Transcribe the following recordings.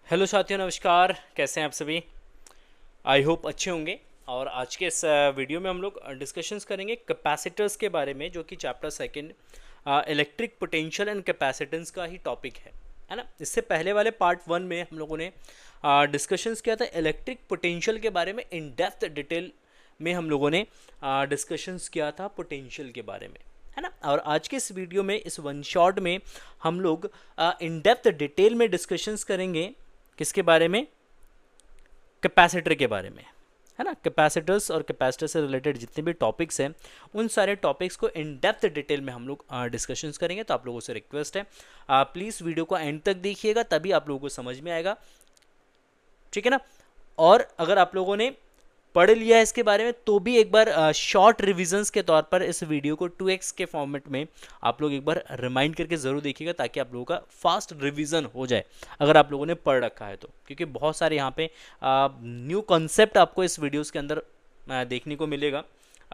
Hello साथियों, नमस्कार। कैसे हैं आप सभी? आई होप अच्छे होंगे। और आज के इस वीडियो में हम लोग डिस्कशंस करेंगे कैपेसिटर्स के बारे में, जो कि chapter second electric potential and capacitance का ही टॉपिक है ना। इससे पहले वाले पार्ट वन में हम लोगों ने डिस्कशंस किया था इलेक्ट्रिक पोटेंशियल के बारे में। इन डेप्थ डिटेल में हम लोगों ने डिस्कशंस किया था पोटेंशियल के बारे में, है ना। और आज के इस वीडियो में, इस वन शॉट में, हम लोग इन डेप्थ डिटेल में डिस्कशंस करेंगे किसके बारे में? कैपेसिटर के बारे में, है ना। कैपेसिटर्स और कैपेसिटर से रिलेटेड जितने भी टॉपिक्स हैं, उन सारे टॉपिक्स को इन डेप्थ डिटेल में हम लोग डिस्कशंस करेंगे। तो आप लोगों से रिक्वेस्ट है, प्लीज़ वीडियो को एंड तक देखिएगा, तभी आप लोगों को समझ में आएगा, ठीक है ना। और अगर आप लोगों ने पढ़ लिया है इसके बारे में, तो भी एक बार शॉर्ट रिविजन्स के तौर पर इस वीडियो को 2x के फॉर्मेट में आप लोग एक बार रिमाइंड करके ज़रूर देखिएगा, ताकि आप लोगों का फास्ट रिवीजन हो जाए अगर आप लोगों ने पढ़ रखा है तो। क्योंकि बहुत सारे यहाँ पे न्यू कॉन्सेप्ट आपको इस वीडियोस के अंदर देखने को मिलेगा।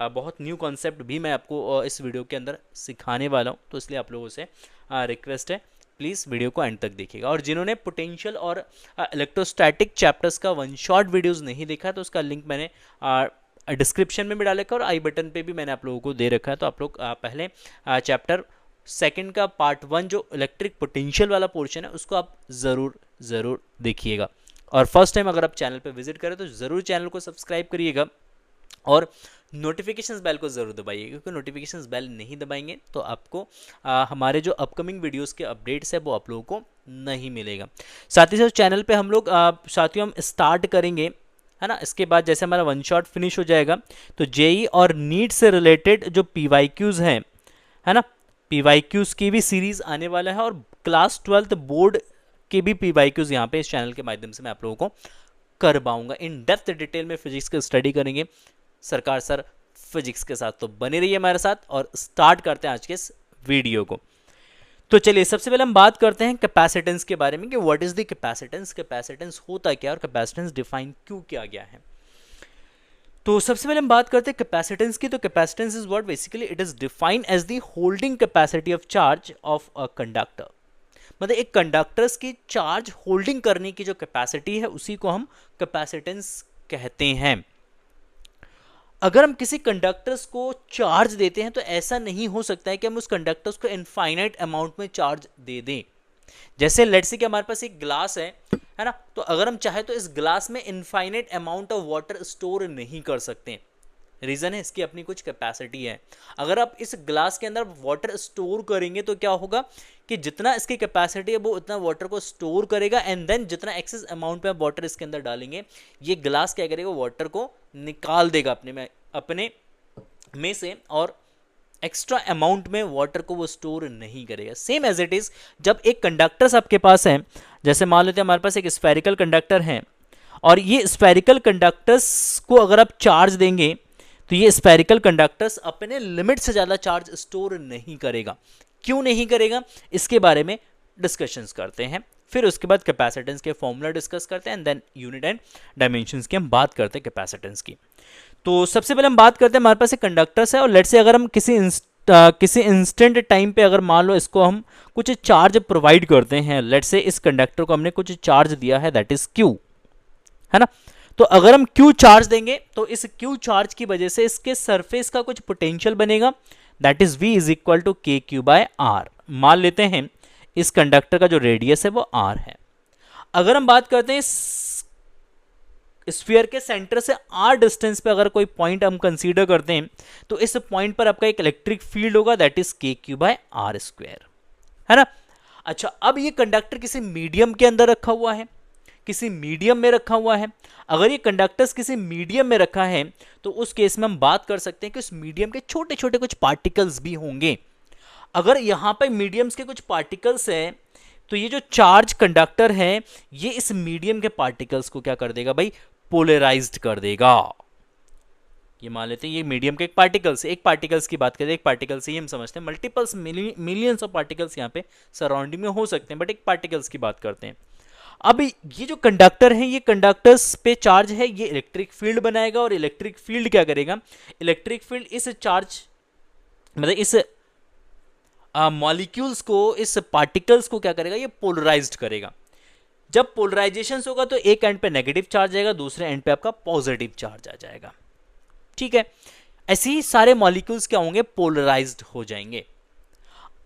बहुत न्यू कॉन्सेप्ट भी मैं आपको इस वीडियो के अंदर सिखाने वाला हूँ, तो इसलिए आप लोगों से रिक्वेस्ट है, प्लीज़ वीडियो को एंड तक देखिएगा। और जिन्होंने पोटेंशियल और इलेक्ट्रोस्टैटिक चैप्टर्स का वन शॉट वीडियोस नहीं देखा, तो उसका लिंक मैंने डिस्क्रिप्शन में भी डाल रखा है और आई बटन पे भी मैंने आप लोगों को दे रखा है। तो आप लोग पहले चैप्टर सेकंड का पार्ट वन, जो इलेक्ट्रिक पोटेंशियल वाला पोर्शन है, उसको आप ज़रूर देखिएगा। और फर्स्ट टाइम अगर आप चैनल पर विजिट करें तो ज़रूर चैनल को सब्सक्राइब करिएगा और नोटिफिकेशंस बेल को ज़रूर दबाइए, क्योंकि नोटिफिकेशंस बेल नहीं दबाएंगे तो आपको हमारे जो अपकमिंग वीडियोस के अपडेट्स है वो आप लोगों को नहीं मिलेगा। साथ ही साथ चैनल पे हम लोग साथियों हम स्टार्ट करेंगे, है ना। इसके बाद जैसे हमारा वन शॉट फिनिश हो जाएगा, तो जेई और नीट से रिलेटेड जो पीवाईक्यूज़ हैं, है ना, पीवाईक्यूज़ की भी सीरीज़ आने वाला है। और क्लास 12 बोर्ड के भी पीवाईक्यूज़ यहाँ पे इस चैनल के माध्यम से मैं आप लोगों को करवाऊंगा। इन डेप्थ डिटेल में फिजिक्स का स्टडी करेंगे सरकार सर फिजिक्स के साथ। तो बने रहिए हमारे साथ और स्टार्ट करते हैं आज के इस वीडियो को। तो चलिए, सबसे पहले हम बात करते हैं कैपेसिटेंस के बारे में कि what is the capacitance, capacitance होता क्या और कैपेसिटेंस डिफाइन क्यों किया गया है। तो सबसे पहले हम बात करते हैं कैपेसिटेंस की। तो capacitance is what basically it is defined as the holding capacity of charge of a conductor. मतलब एक कंडक्टर्स की चार्ज होल्डिंग करने की जो कैपेसिटी है, उसी को हम कैपेसिटेंस कहते हैं। अगर हम किसी कंडक्टर्स को चार्ज देते हैं, तो ऐसा नहीं हो सकता है कि हम उस कंडक्टर्स को इनफाइनाइट अमाउंट में चार्ज दे दें। जैसे लेट्स से कि हमारे पास एक ग्लास है ना, तो अगर हम चाहे तो इस ग्लास में infinite amount of water store नहीं कर सकते। रीजन है, इसकी अपनी कुछ कैपेसिटी है। अगर आप इस ग्लास के अंदर वाटर स्टोर करेंगे तो क्या होगा कि जितना इसकी कैपेसिटी है वो उतना वाटर को स्टोर करेगा, एंड देन जितना एक्सेस अमाउंट में आप वाटर इसके अंदर डालेंगे, ये ग्लास क्या करेगा, वाटर को निकाल देगा अपने में से, और एक्स्ट्रा अमाउंट में वाटर को वो स्टोर नहीं करेगा। सेम एज इट इज, जब एक कंडक्टर्स आपके पास है, जैसे मान लेते हैं हमारे पास एक स्फेरिकल कंडक्टर है, और ये स्फेरिकल कंडक्टर्स को अगर आप चार्ज देंगे, तो ये स्फेरिकल कंडक्टर्स अपने लिमिट से ज़्यादा चार्ज स्टोर नहीं करेगा। क्यों नहीं करेगा, इसके बारे में डिस्कशंस करते हैं। फिर उसके बाद कैपेसिटेंस के फॉर्मूला डिस्कस करते हैं, and then unit and dimensions की हम बात करते हैं कैपेसिटेंस की। तो सबसे पहले हम बात करते हैं, हमारे पास एक कंडक्टर्स है, और लेट्स से अगर हम किसी इंस्टेंट टाइम पे अगर मान लो इसको हम कुछ चार्ज प्रोवाइड करते हैं, लेट्स से इस कंडक्टर को हमने कुछ चार्ज दिया है, दैट इज क्यू, है ना। तो अगर हम Q चार्ज देंगे, तो इस Q चार्ज की वजह से इसके सरफेस का कुछ पोटेंशियल बनेगा, that is V is equal to K Q by R. मान लेते हैं इस कंडक्टर का जो रेडियस है वो R है। अगर हम बात करते हैं स्फीयर के सेंटर से R डिस्टेंस पे अगर कोई पॉइंट हम कंसीडर करते हैं, तो इस पॉइंट पर आपका एक इलेक्ट्रिक फील्ड होगा, that is K Q by are square, है ना। अच्छा, अब ये कंडक्टर किसी मीडियम के अंदर रखा हुआ है, किसी मीडियम में रखा हुआ है। अगर ये कंडक्टर्स किसी मीडियम में रखा है, तो उस केस में हम बात कर सकते हैं कि उस मीडियम के छोटे छोटे कुछ पार्टिकल्स भी होंगे। अगर यहाँ पे मीडियम्स के कुछ पार्टिकल्स हैं, तो ये जो चार्ज कंडक्टर है, ये इस मीडियम के पार्टिकल्स को क्या कर देगा भाई, पोलराइज्ड कर देगा। ये मान लेते हैं ये मीडियम के एक पार्टिकल्स की बात करें, एक पार्टिकल से ही हम समझते हैं, मल्टीपल्स मिलियंस ऑफ पार्टिकल्स यहाँ पे सराउंडिंग में हो सकते हैं, बट एक पार्टिकल्स की बात करते हैं। अब ये जो कंडक्टर है, ये कंडक्टर्स पे चार्ज है, ये इलेक्ट्रिक फील्ड बनाएगा, और इलेक्ट्रिक फील्ड क्या करेगा, इलेक्ट्रिक फील्ड इस चार्ज मतलब इस मॉलिक्यूल्स को, इस पार्टिकल्स को क्या करेगा, ये पोलराइज्ड करेगा। जब पोलराइजेशन होगा तो एक एंड पे नेगेटिव चार्ज आएगा, दूसरे एंड पे आपका पॉजिटिव चार्ज आ जाएगा, ठीक है। ऐसे ही सारे मॉलिक्यूल्स क्या होंगे, पोलराइज्ड हो जाएंगे।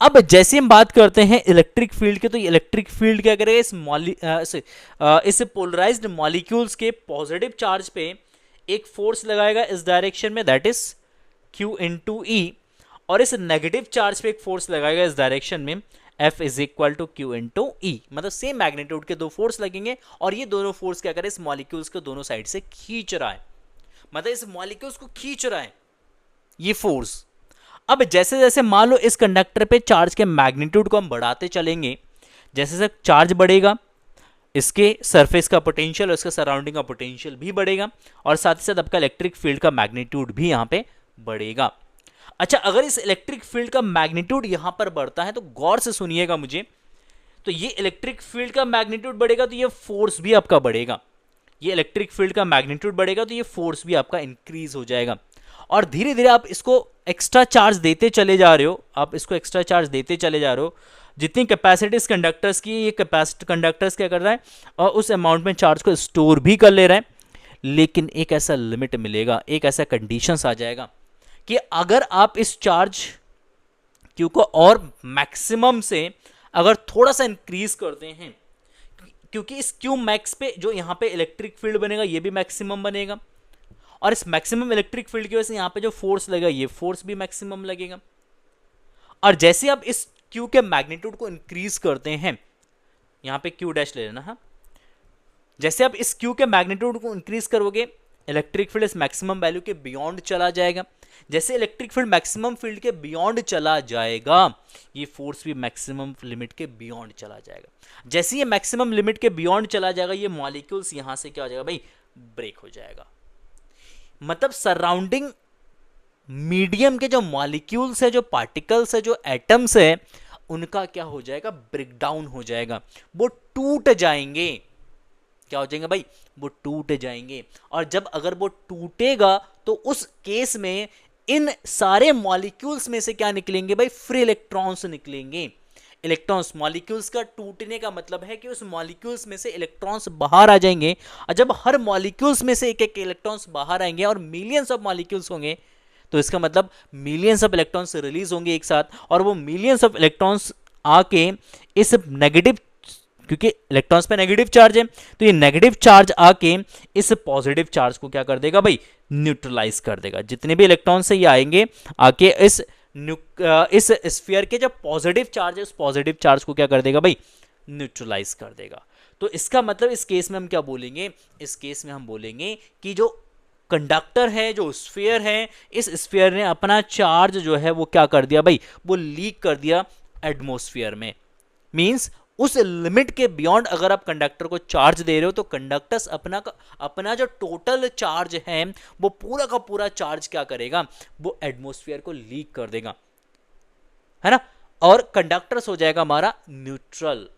अब जैसे हम बात करते हैं इलेक्ट्रिक फील्ड के, तो इलेक्ट्रिक फील्ड क्या करेगा, इस पोलराइज्ड मॉलिक्यूल्स के पॉजिटिव चार्ज पे एक फोर्स लगाएगा इस डायरेक्शन में, दैट इज Q इंटू ई, और इस नेगेटिव चार्ज पे एक फोर्स लगाएगा इस डायरेक्शन में, F is equal to Q into E. मतलब सेम मैग्नीट्यूड के दो फोर्स लगेंगे और ये दोनों फोर्स क्या करें, इस मॉलिक्यूल्स को दोनों साइड से खींच रहा है, मतलब इस मॉलिक्यूल्स को खींच रहा है ये फोर्स। अब जैसे जैसे मान लो इस कंडक्टर पे चार्ज के मैग्नीट्यूड को हम बढ़ाते चलेंगे, जैसे जैसे चार्ज बढ़ेगा इसके सरफेस का पोटेंशियल और इसके सराउंडिंग का पोटेंशियल भी बढ़ेगा, और साथ ही साथ आपका इलेक्ट्रिक फील्ड का मैग्नीट्यूड भी यहां पे बढ़ेगा। अच्छा, अगर इस इलेक्ट्रिक फील्ड का मैग्नीट्यूड यहां पर बढ़ता है तो गौर से सुनिएगा मुझे, तो ये इलेक्ट्रिक फील्ड का मैग्नीट्यूड बढ़ेगा तो ये फोर्स भी आपका बढ़ेगा, ये इलेक्ट्रिक फील्ड का मैग्नीट्यूड बढ़ेगा तो ये फोर्स भी आपका इंक्रीज हो जाएगा, और धीरे धीरे आप इसको एक्स्ट्रा चार्ज देते चले जा रहे हो, आप इसको एक्स्ट्रा चार्ज देते चले जा रहे हो। जितनी कैपेसिटी इस कंडक्टर्स की, ये कैपेसिटी कंडक्टर्स क्या कर रहा है, और उस अमाउंट में चार्ज को स्टोर भी कर ले रहा है। लेकिन एक ऐसा लिमिट मिलेगा, एक ऐसा कंडीशंस आ जाएगा कि अगर आप इस चार्ज क्यू को और मैक्सिमम से अगर थोड़ा सा इंक्रीज करते हैं, क्योंकि इस क्यू मैक्स पे जो यहां पे इलेक्ट्रिक फील्ड बनेगा ये भी मैक्सिमम बनेगा, और इस मैक्सिमम इलेक्ट्रिक फील्ड की वजह से यहां पे जो फोर्स लगेगा ये फोर्स भी मैक्सिमम लगेगा। और जैसे आप इस क्यू के मैग्नीट्यूड को इंक्रीज करते हैं, यहां पे क्यू डैश ले लेना, हाँ, जैसे आप इस क्यू के मैग्नीट्यूड को इंक्रीज करोगे इलेक्ट्रिक फील्ड इस मैक्सिमम वैल्यू के बियॉन्ड चला जाएगा। जैसे इलेक्ट्रिक फील्ड मैक्सिमम फील्ड के बियॉन्ड चला जाएगा, ये फोर्स भी मैक्सिमम लिमिट के बियॉन्ड चला जाएगा। जैसे ये मैक्सिमम लिमिट के बियॉन्ड चला जाएगा, ये मॉलिक्यूल्स यहां से क्या हो जाएगा भाई, ब्रेक हो जाएगा। मतलब सराउंडिंग मीडियम के जो मॉलिक्यूल्स है, जो पार्टिकल्स है, जो एटम्स है, उनका क्या हो जाएगा, ब्रेकडाउन हो जाएगा, वो टूट जाएंगे। क्या हो जाएंगे भाई, वो टूट जाएंगे। और जब अगर वो टूटेगा तो उस केस में इन सारे मॉलिक्यूल्स में से क्या निकलेंगे भाई, फ्री इलेक्ट्रॉन्स निकलेंगे। इलेक्ट्रॉन्स, मॉलिक्यूल्स का टूटने का मतलब है कि उस मॉलिक्यूल्स में से इलेक्ट्रॉन्स बाहर आ जाएंगे, और जब हर मॉलिक्यूल्स में से एक एक इलेक्ट्रॉन्स बाहर आएंगे और मिलियंस ऑफ मॉलिक्यूल्स होंगे, तो इसका मतलब मिलियंस ऑफ इलेक्ट्रॉन्स रिलीज होंगे एक साथ, और वो मिलियंस ऑफ इलेक्ट्रॉन्स आके इस नेगेटिव, क्योंकि इलेक्ट्रॉन्स पे नेगेटिव चार्ज है, तो ये नेगेटिव चार्ज आके इस पॉजिटिव चार्ज को क्या कर देगा भाई, न्यूट्रलाइज कर देगा। जितने भी इलेक्ट्रॉन से ये आएंगे आके इस स्फीयर के जो पॉजिटिव चार्ज है, उस पॉजिटिव चार्ज को क्या कर देगा भाई, न्यूट्रलाइज कर देगा। तो इसका मतलब इस केस में हम क्या बोलेंगे, इस केस में हम बोलेंगे कि जो कंडक्टर है, जो स्फीयर है, इस स्फीयर ने अपना चार्ज जो है वो क्या कर दिया भाई, वो लीक कर दिया एटमॉस्फेयर में। मींस उस लिमिट के बियॉन्ड अगर आप कंडक्टर को चार्ज दे रहे हो तो कंडक्टर्स अपना जो टोटल चार्ज है वो पूरा का पूरा चार्ज क्या करेगा, वो एटमॉस्फेयर को लीक कर देगा, है ना, और कंडक्टर्स हो जाएगा हमारा न्यूट्रल।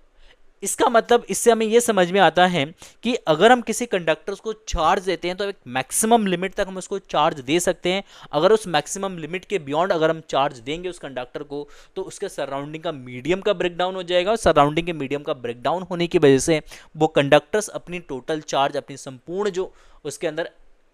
इसका मतलब इससे हमें यह समझ में आता है कि अगर हम किसी कंडक्टर्स को चार्ज देते हैं तो एक मैक्सिमम लिमिट तक हम उसको चार्ज दे सकते हैं। अगर उस मैक्सिमम लिमिट के बियॉन्ड अगर हम चार्ज देंगे उस कंडक्टर को, तो उसके सराउंडिंग का मीडियम का ब्रेकडाउन हो जाएगा, और सराउंडिंग के मीडियम का ब्रेकडाउन होने की वजह से वो कंडक्टर्स अपनी टोटल चार्ज, अपनी संपूर्ण जो उसके अंदर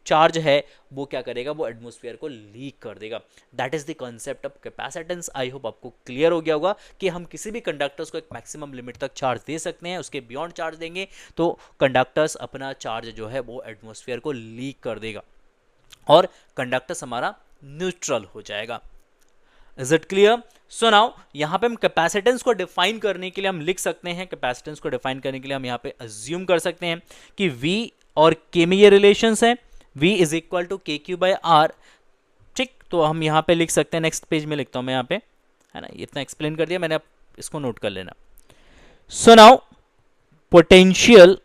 चार्ज है वो क्या करेगा, वो एटमॉस्फेयर को लीक कर देगा। That is the concept of capacitance. I hope आपको क्लियर हो गया होगा कि हम किसी भी कंडक्टर्स को एक मैक्सिमम लिमिट तक चार्ज दे सकते हैं, उसके बियॉन्ड चार्ज देंगे तो कंडक्टर्स अपना चार्ज जो है वो एटमॉस्फेयर को लीक कर देगा और कंडक्टर्स हमारा न्यूट्रल हो जाएगा। Is it clear? So now यहाँ पे हम कैपेसिटेंस को डिफाइन करने के लिए हम लिख सकते हैं, कैपेसिटेंस को डिफाइन करने के लिए हम यहाँ पे अज्यूम कर सकते हैं कि V और K में ये रिलेशंस है, V is equal to K Q by are. ठीक, तो हम यहाँ पे लिख सकते हैं, नेक्स्ट पेज में लिखता हूँ मैं यहाँ पे, है ना, इतना एक्सप्लेन कर दिया मैंने, आप इसको नोट कर लेना। So now potential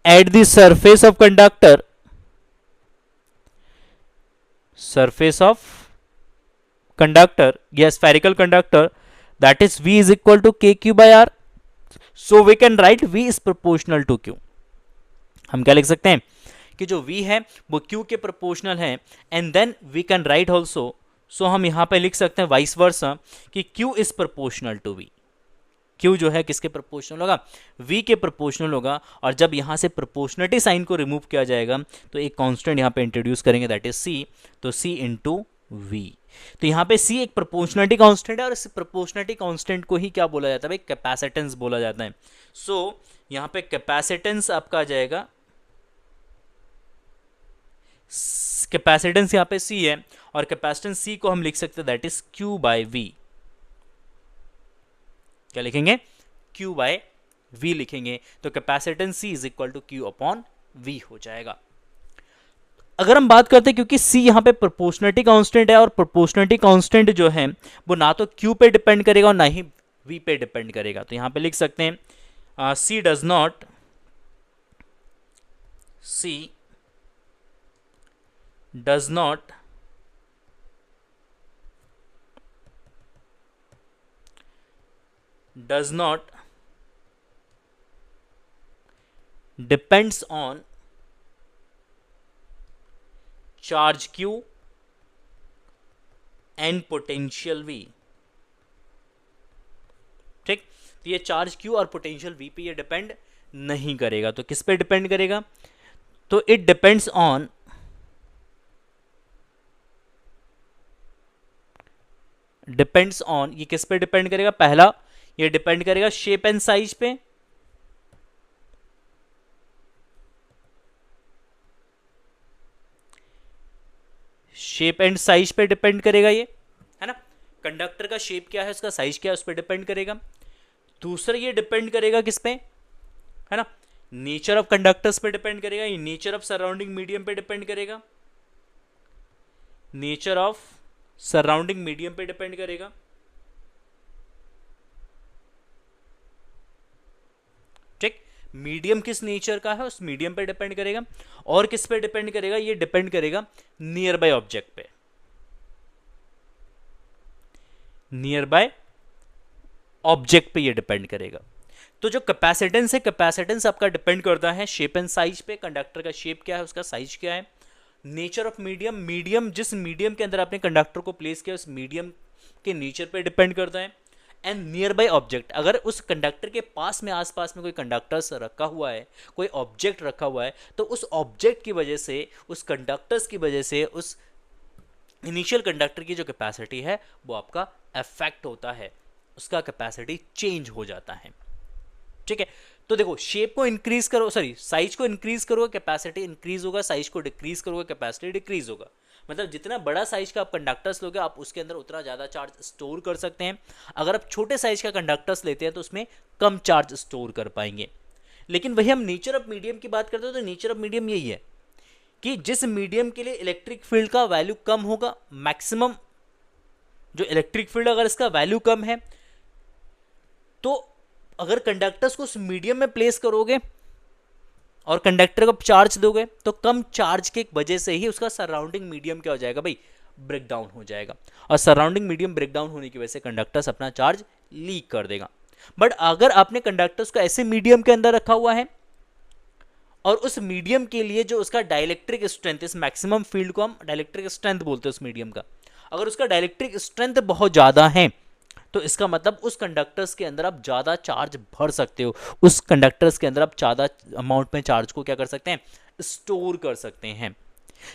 at the surface of conductor, surface of conductor, yes, spherical conductor, that is V is equal to KQ by R. So we can write V is proportional to Q. हम क्या लिख सकते हैं कि जो V है वो Q के proportional है, and then we can write also, so हम यहाँ पे लिख सकते हैं vice versa कि Q is proportional to V. Q जो है किसके प्रोपोर्शनल होगा, V के प्रोपोर्शनल होगा। और जब यहाँ से प्रोपोर्शनलिटी साइन को रिमूव किया जाएगा तो एक कांस्टेंट यहाँ पे इंट्रोड्यूस करेंगे, दैट इज C। तो C इंटू V। तो यहाँ पे C एक प्रोपोर्शनलिटी कांस्टेंट है और इस प्रोपोर्शनलिटी कांस्टेंट को ही क्या बोला जाता है भाई, कैपेसिटेंस बोला जाता है। सो यहाँ पे कैपेसिटेंस आपका आ जाएगा, कैपेसिटेंस यहाँ पे C है और कैपेसिटेंस C को हम लिख सकते हैं that is Q by V। क्या लिखेंगे, Q बाय V लिखेंगे। तो capacitance C is equal to Q upon V हो जाएगा। अगर हम बात करते हैं, क्योंकि C यहाँ पे प्रोपोर्शनलिटी कांस्टेंट है और प्रोपोर्शनलिटी कांस्टेंट जो है वो ना तो Q पे डिपेंड करेगा और ना ही V पे डिपेंड करेगा, तो यहाँ पे लिख सकते हैं C does not depends on charge Q and potential V। ठीक, तो ये चार्ज Q और पोटेंशियल V पे ये डिपेंड नहीं करेगा। तो किस पे डिपेंड करेगा, तो इट डिपेंड्स ऑन ये किस पे डिपेंड करेगा, पहला ये डिपेंड करेगा शेप एंड साइज पे, शेप एंड साइज पे डिपेंड करेगा ये, है ना। कंडक्टर का शेप क्या है, उसका साइज क्या है, उस पर डिपेंड करेगा। दूसरा ये डिपेंड करेगा किस पे, है ना, नेचर ऑफ कंडक्टर्स पे डिपेंड करेगा, ये नेचर ऑफ सराउंडिंग मीडियम पे डिपेंड करेगा, नेचर ऑफ सराउंडिंग मीडियम पे डिपेंड करेगा। ठीक, मीडियम किस नेचर का है उस मीडियम पे डिपेंड करेगा। और किस पे डिपेंड करेगा, ये डिपेंड करेगा नियर बाय ऑब्जेक्ट पे, नियर बाय ऑब्जेक्ट पे ये डिपेंड करेगा। तो जो कैपेसिटेंस है, कैपेसिटेंस आपका डिपेंड करता है शेप एंड साइज पे, कंडक्टर का शेप क्या है, उसका साइज क्या है। नेचर ऑफ मीडियम, मीडियम जिस मीडियम के अंदर आपने कंडक्टर को प्लेस किया उस मीडियम के नेचर पे डिपेंड करता है। एंड नियर बाय ऑब्जेक्ट, अगर उस कंडक्टर के पास में आसपास में कोई कंडक्टर्स रखा हुआ है, कोई ऑब्जेक्ट रखा हुआ है, तो उस ऑब्जेक्ट की वजह से, उस कंडक्टर्स की वजह से उस इनिशियल कंडक्टर की जो कैपेसिटी है वो आपका अफेक्ट होता है, उसका कैपेसिटी चेंज हो जाता है। ठीक है, तो देखो शेप को इंक्रीज करो, सॉरी साइज को इंक्रीज करोगे कैपेसिटी इंक्रीज होगा, साइज को डिक्रीज करोगे कैपेसिटी डिक्रीज होगा। मतलब जितना बड़ा साइज का आप कंडक्टर्स लोगे आप उसके अंदर उतना ज़्यादा चार्ज स्टोर कर सकते हैं। अगर आप छोटे साइज का कंडक्टर्स लेते हैं तो उसमें कम चार्ज स्टोर कर पाएंगे। लेकिन वही हम नेचर ऑफ मीडियम की बात करते हैं तो नेचर ऑफ मीडियम यही है कि जिस मीडियम के लिए इलेक्ट्रिक फील्ड का वैल्यू कम होगा, मैक्सिमम जो इलेक्ट्रिक फील्ड अगर इसका वैल्यू कम है, तो अगर कंडक्टर्स को उस मीडियम में प्लेस करोगे और कंडक्टर को चार्ज दोगे तो कम चार्ज के वजह से ही उसका सराउंडिंग मीडियम क्या हो जाएगा भाई, ब्रेक डाउन हो जाएगा। और सराउंडिंग मीडियम ब्रेक डाउन होने की वजह से कंडक्टर्स अपना चार्ज लीक कर देगा। बट अगर आपने कंडक्टर्स को ऐसे मीडियम के अंदर रखा हुआ है और उस मीडियम के लिए जो उसका डाइलेक्ट्रिक स्ट्रेंथ, इस मैक्सिमम फील्ड को हम डाइलेक्ट्रिक स्ट्रेंथ बोलते हैं उस मीडियम का, अगर उसका डाइलेक्ट्रिक स्ट्रेंथ बहुत ज़्यादा है तो इसका मतलब उस कंडक्टर्स के अंदर आप ज़्यादा चार्ज भर सकते हो, उस कंडक्टर्स के अंदर आप ज़्यादा अमाउंट में चार्ज को क्या कर सकते हैं, स्टोर कर सकते हैं।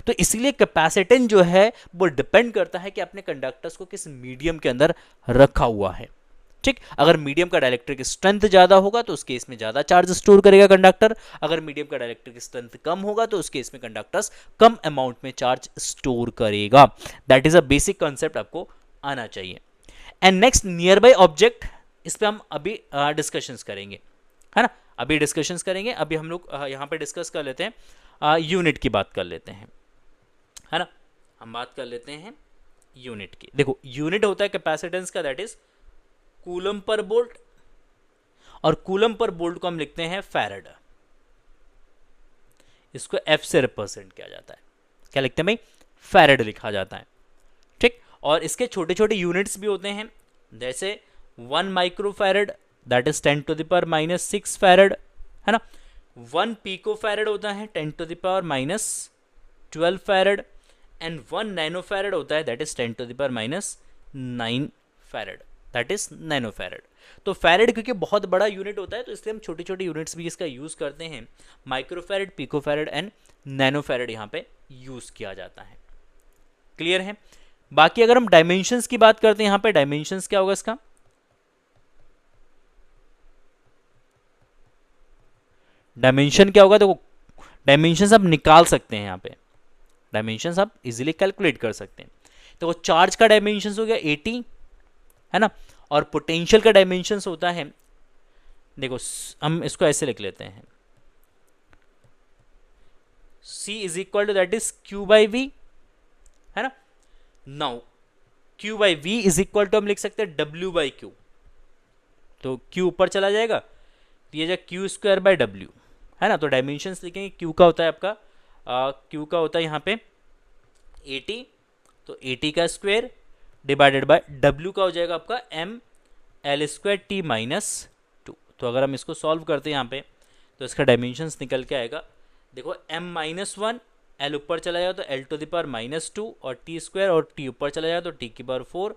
तो इसलिए कैपेसिटेंस जो है वो डिपेंड करता है कि आपने कंडक्टर्स को किस मीडियम के अंदर रखा हुआ है। ठीक, अगर मीडियम का डाइलेक्ट्रिक स्ट्रेंथ ज़्यादा होगा तो उस केस में ज़्यादा चार्ज स्टोर करेगा कंडक्टर, अगर मीडियम का डाइलेक्ट्रिक स्ट्रेंथ कम होगा तो उस केस में कंडक्टर्स कम अमाउंट में चार्ज स्टोर करेगा। That is a basic concept आपको आना चाहिए। And next near by object, इस पे हम अभी डिस्कशंस करेंगे, है ना, अभी डिस्कशंस करेंगे। अभी हम लोग यहाँ पे डिस्कस कर लेते हैं, यूनिट की बात कर लेते हैं, है ना, हम बात कर लेते हैं यूनिट की। देखो यूनिट होता है कैपेसिटेंस का, that is coulomb per volt, और कूलम पर वोल्ट को हम लिखते हैं फैराड, इसको एफ से रिप्रेजेंट किया जाता है। क्या लिखते हैं भाई, फैराड लिखा जाता है। ठीक, और इसके छोटे छोटे यूनिट्स भी होते हैं, जैसे 1 micro farad that is 10⁻⁻6 farad, है ना। 1 पिको फैराड होता है 10⁻⁻12 फैराड, एंड 1 नैनो फैराड होता है that is 10⁻⁹ farad, that is nano farad. तो फैरेड क्योंकि बहुत बड़ा यूनिट होता है तो इसलिए हम छोटी छोटी यूनिट्स भी इसका यूज़ करते हैं। माइक्रोफैरेड, पिकोफैरेड एंड नैनोफैरेड यहाँ पे यूज़ किया जाता है। क्लियर है? बाकी अगर हम डायमेंशंस की बात करते हैं, यहाँ पे डायमेंशंस क्या होगा इसका, डायमेंशन क्या होगा, देखो डायमेंशंस आप निकाल सकते हैं, यहाँ पे डायमेंशंस आप इजीली कैलकुलेट कर सकते हैं। तो वो चार्ज का डायमेंशंस हो गया 80, है ना, और पोटेंशियल का डायमेंशंस होता है, देखो हम इसको ऐसे लिख लेते हैं, C is equal to that is Q by V, है ना। Now Q by V is equal to हम लिख सकते हैं W बाई Q, तो Q ऊपर चला जाएगा तो ये जाएगा Q स्क्वायर बाई W, है ना। तो डायमेंशंस लिखेंगे, Q का होता है आपका Q का होता है यहाँ पे 80, तो 80 का स्क्वायर डिवाइडेड बाय W का हो जाएगा आपका M L square T minus 2। तो अगर हम इसको सॉल्व करते हैं यहाँ पे तो इसका डायमेंशंस निकल के आएगा, देखो M माइनस 1, L ऊपर चला जाएगा तो L to the power minus 2, और T स्क्वायर और T ऊपर चला जाएगा तो T की power 4,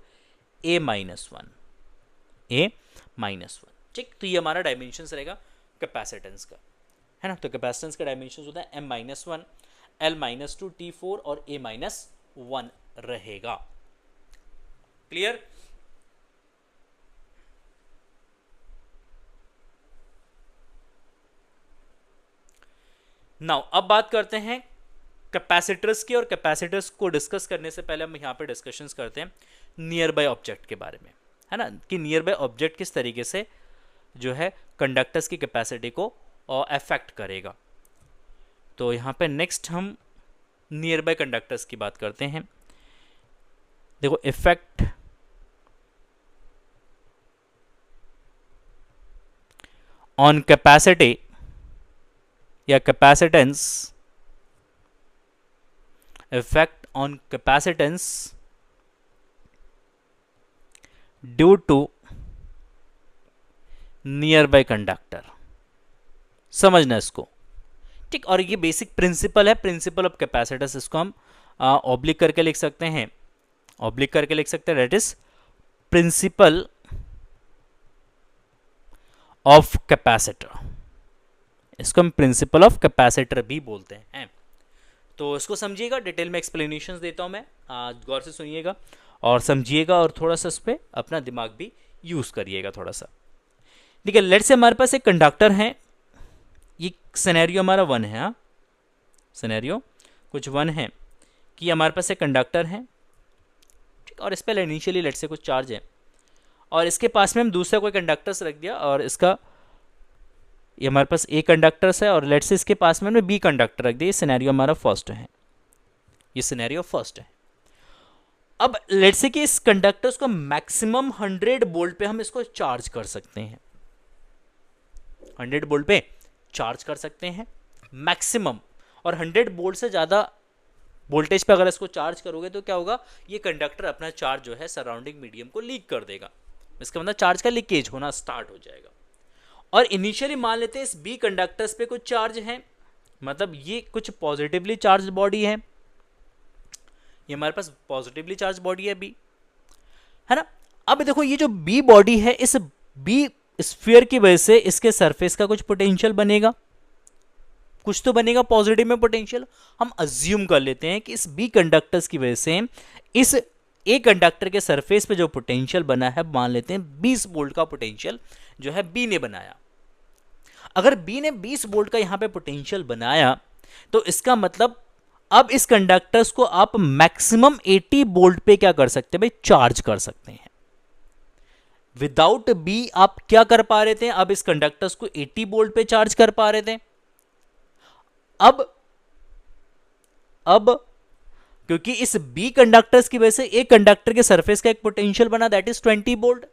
A minus 1, A minus 1। ठीक, तो ये हमारा डायमेंशंस रहेगा कैपेसिटेंस का, है ना। तो कैपेसिटेंस का डायमेंशंस होता है M minus 1, L minus 2, T 4 और A माइनस 1 रहेगा। क्लियर? नाउ अब बात करते हैं कैपेसिटर्स की, और कैपेसिटर्स को डिस्कस करने से पहले हम यहाँ पे डिस्कशंस करते हैं नियर बाय ऑब्जेक्ट के बारे में, है ना, कि नियर बाय ऑब्जेक्ट किस तरीके से जो है कंडक्टर्स की कैपेसिटी को अफेक्ट करेगा। तो यहाँ पे नेक्स्ट हम नियर बाय कंडक्टर्स की बात करते हैं। देखो इफेक्ट ऑन कैपेसिटी या capacitance, effect on capacitance due to nearby conductor, समझना इसको। ठीक, और ये बेसिक प्रिंसिपल है, प्रिंसिपल ऑफ कैपेसिटेंस, इसको हम ऑब्लिक करके लिख सकते हैं, ऑब्लिक करके लिख सकते हैं, that is principle of capacitor, इसको हम प्रिंसिपल ऑफ कैपेसिटर भी बोलते हैं। तो इसको समझिएगा, डिटेल में एक्सप्लेनेशंस देता हूं मैं, गौर से सुनिएगा और समझिएगा, और थोड़ा सा इस पर अपना दिमाग भी यूज करिएगा थोड़ा सा। ठीक है, लेट से हमारे पास एक कंडक्टर है, ये सिनेरियो हमारा 1 है, हाँ सिनेरियो कुछ 1 है कि हमारे पास एक कंडक्टर है, ठीक, और इस पर इनिशियली लेट से कुछ चार्ज है, और इसके पास में हम दूसरा कोई कंडक्टर्स रख दिया, और इसका ये हमारे पास ए कंडक्टर्स है, और लेट से इसके पास में हमने बी कंडक्टर रख दिया। ये सिनेरियो हमारा फर्स्ट है, ये सिनेरियो फर्स्ट है। अब लेट से कि इस कंडक्टर्स को मैक्सिमम 100 वोल्ट पे हम इसको चार्ज कर सकते हैं, 100 वोल्ट पे चार्ज कर सकते हैं मैक्सिमम, और 100 वोल्ट से ज़्यादा वोल्टेज पे अगर इसको चार्ज करोगे तो क्या होगा, ये कंडक्टर अपना चार्ज जो है सराउंडिंग मीडियम को लीक कर देगा, इसका मतलब चार्ज का लीकेज होना स्टार्ट हो जाएगा। और इनिशियली मान लेते हैं इस बी कंडक्टर्स पे कुछ चार्ज है, मतलब ये कुछ पॉजिटिवली चार्ज बॉडी है, ये हमारे पास पॉजिटिवली चार्ज बॉडी है बी, है ना। अब देखो ये जो बी बॉडी है, इस बी स्फीयर की वजह से इसके सरफेस का कुछ पोटेंशियल बनेगा, कुछ तो बनेगा पॉजिटिव में पोटेंशियल। हम अज्यूम कर लेते हैं कि इस बी कंडक्टर्स की वजह से इस ए कंडक्टर के सरफेस पे जो पोटेंशियल बना है, मान लेते हैं 20 वोल्ट का पोटेंशियल जो है बी ने बनाया। अगर बी ने 20 वोल्ट का यहां पे पोटेंशियल बनाया तो इसका मतलब अब इस कंडक्टर्स को आप मैक्सिमम 80 वोल्ट पे क्या कर सकते हैं भाई, चार्ज कर सकते हैं। विदाउट बी आप क्या कर पा रहे थे, अब इस कंडक्टर्स को 80 वोल्ट पे चार्ज कर पा रहे थे। अब क्योंकि इस बी कंडक्टर्स की वजह से एक कंडक्टर के सरफेस का एक पोटेंशियल बना, दैट इज 20 वोल्ट।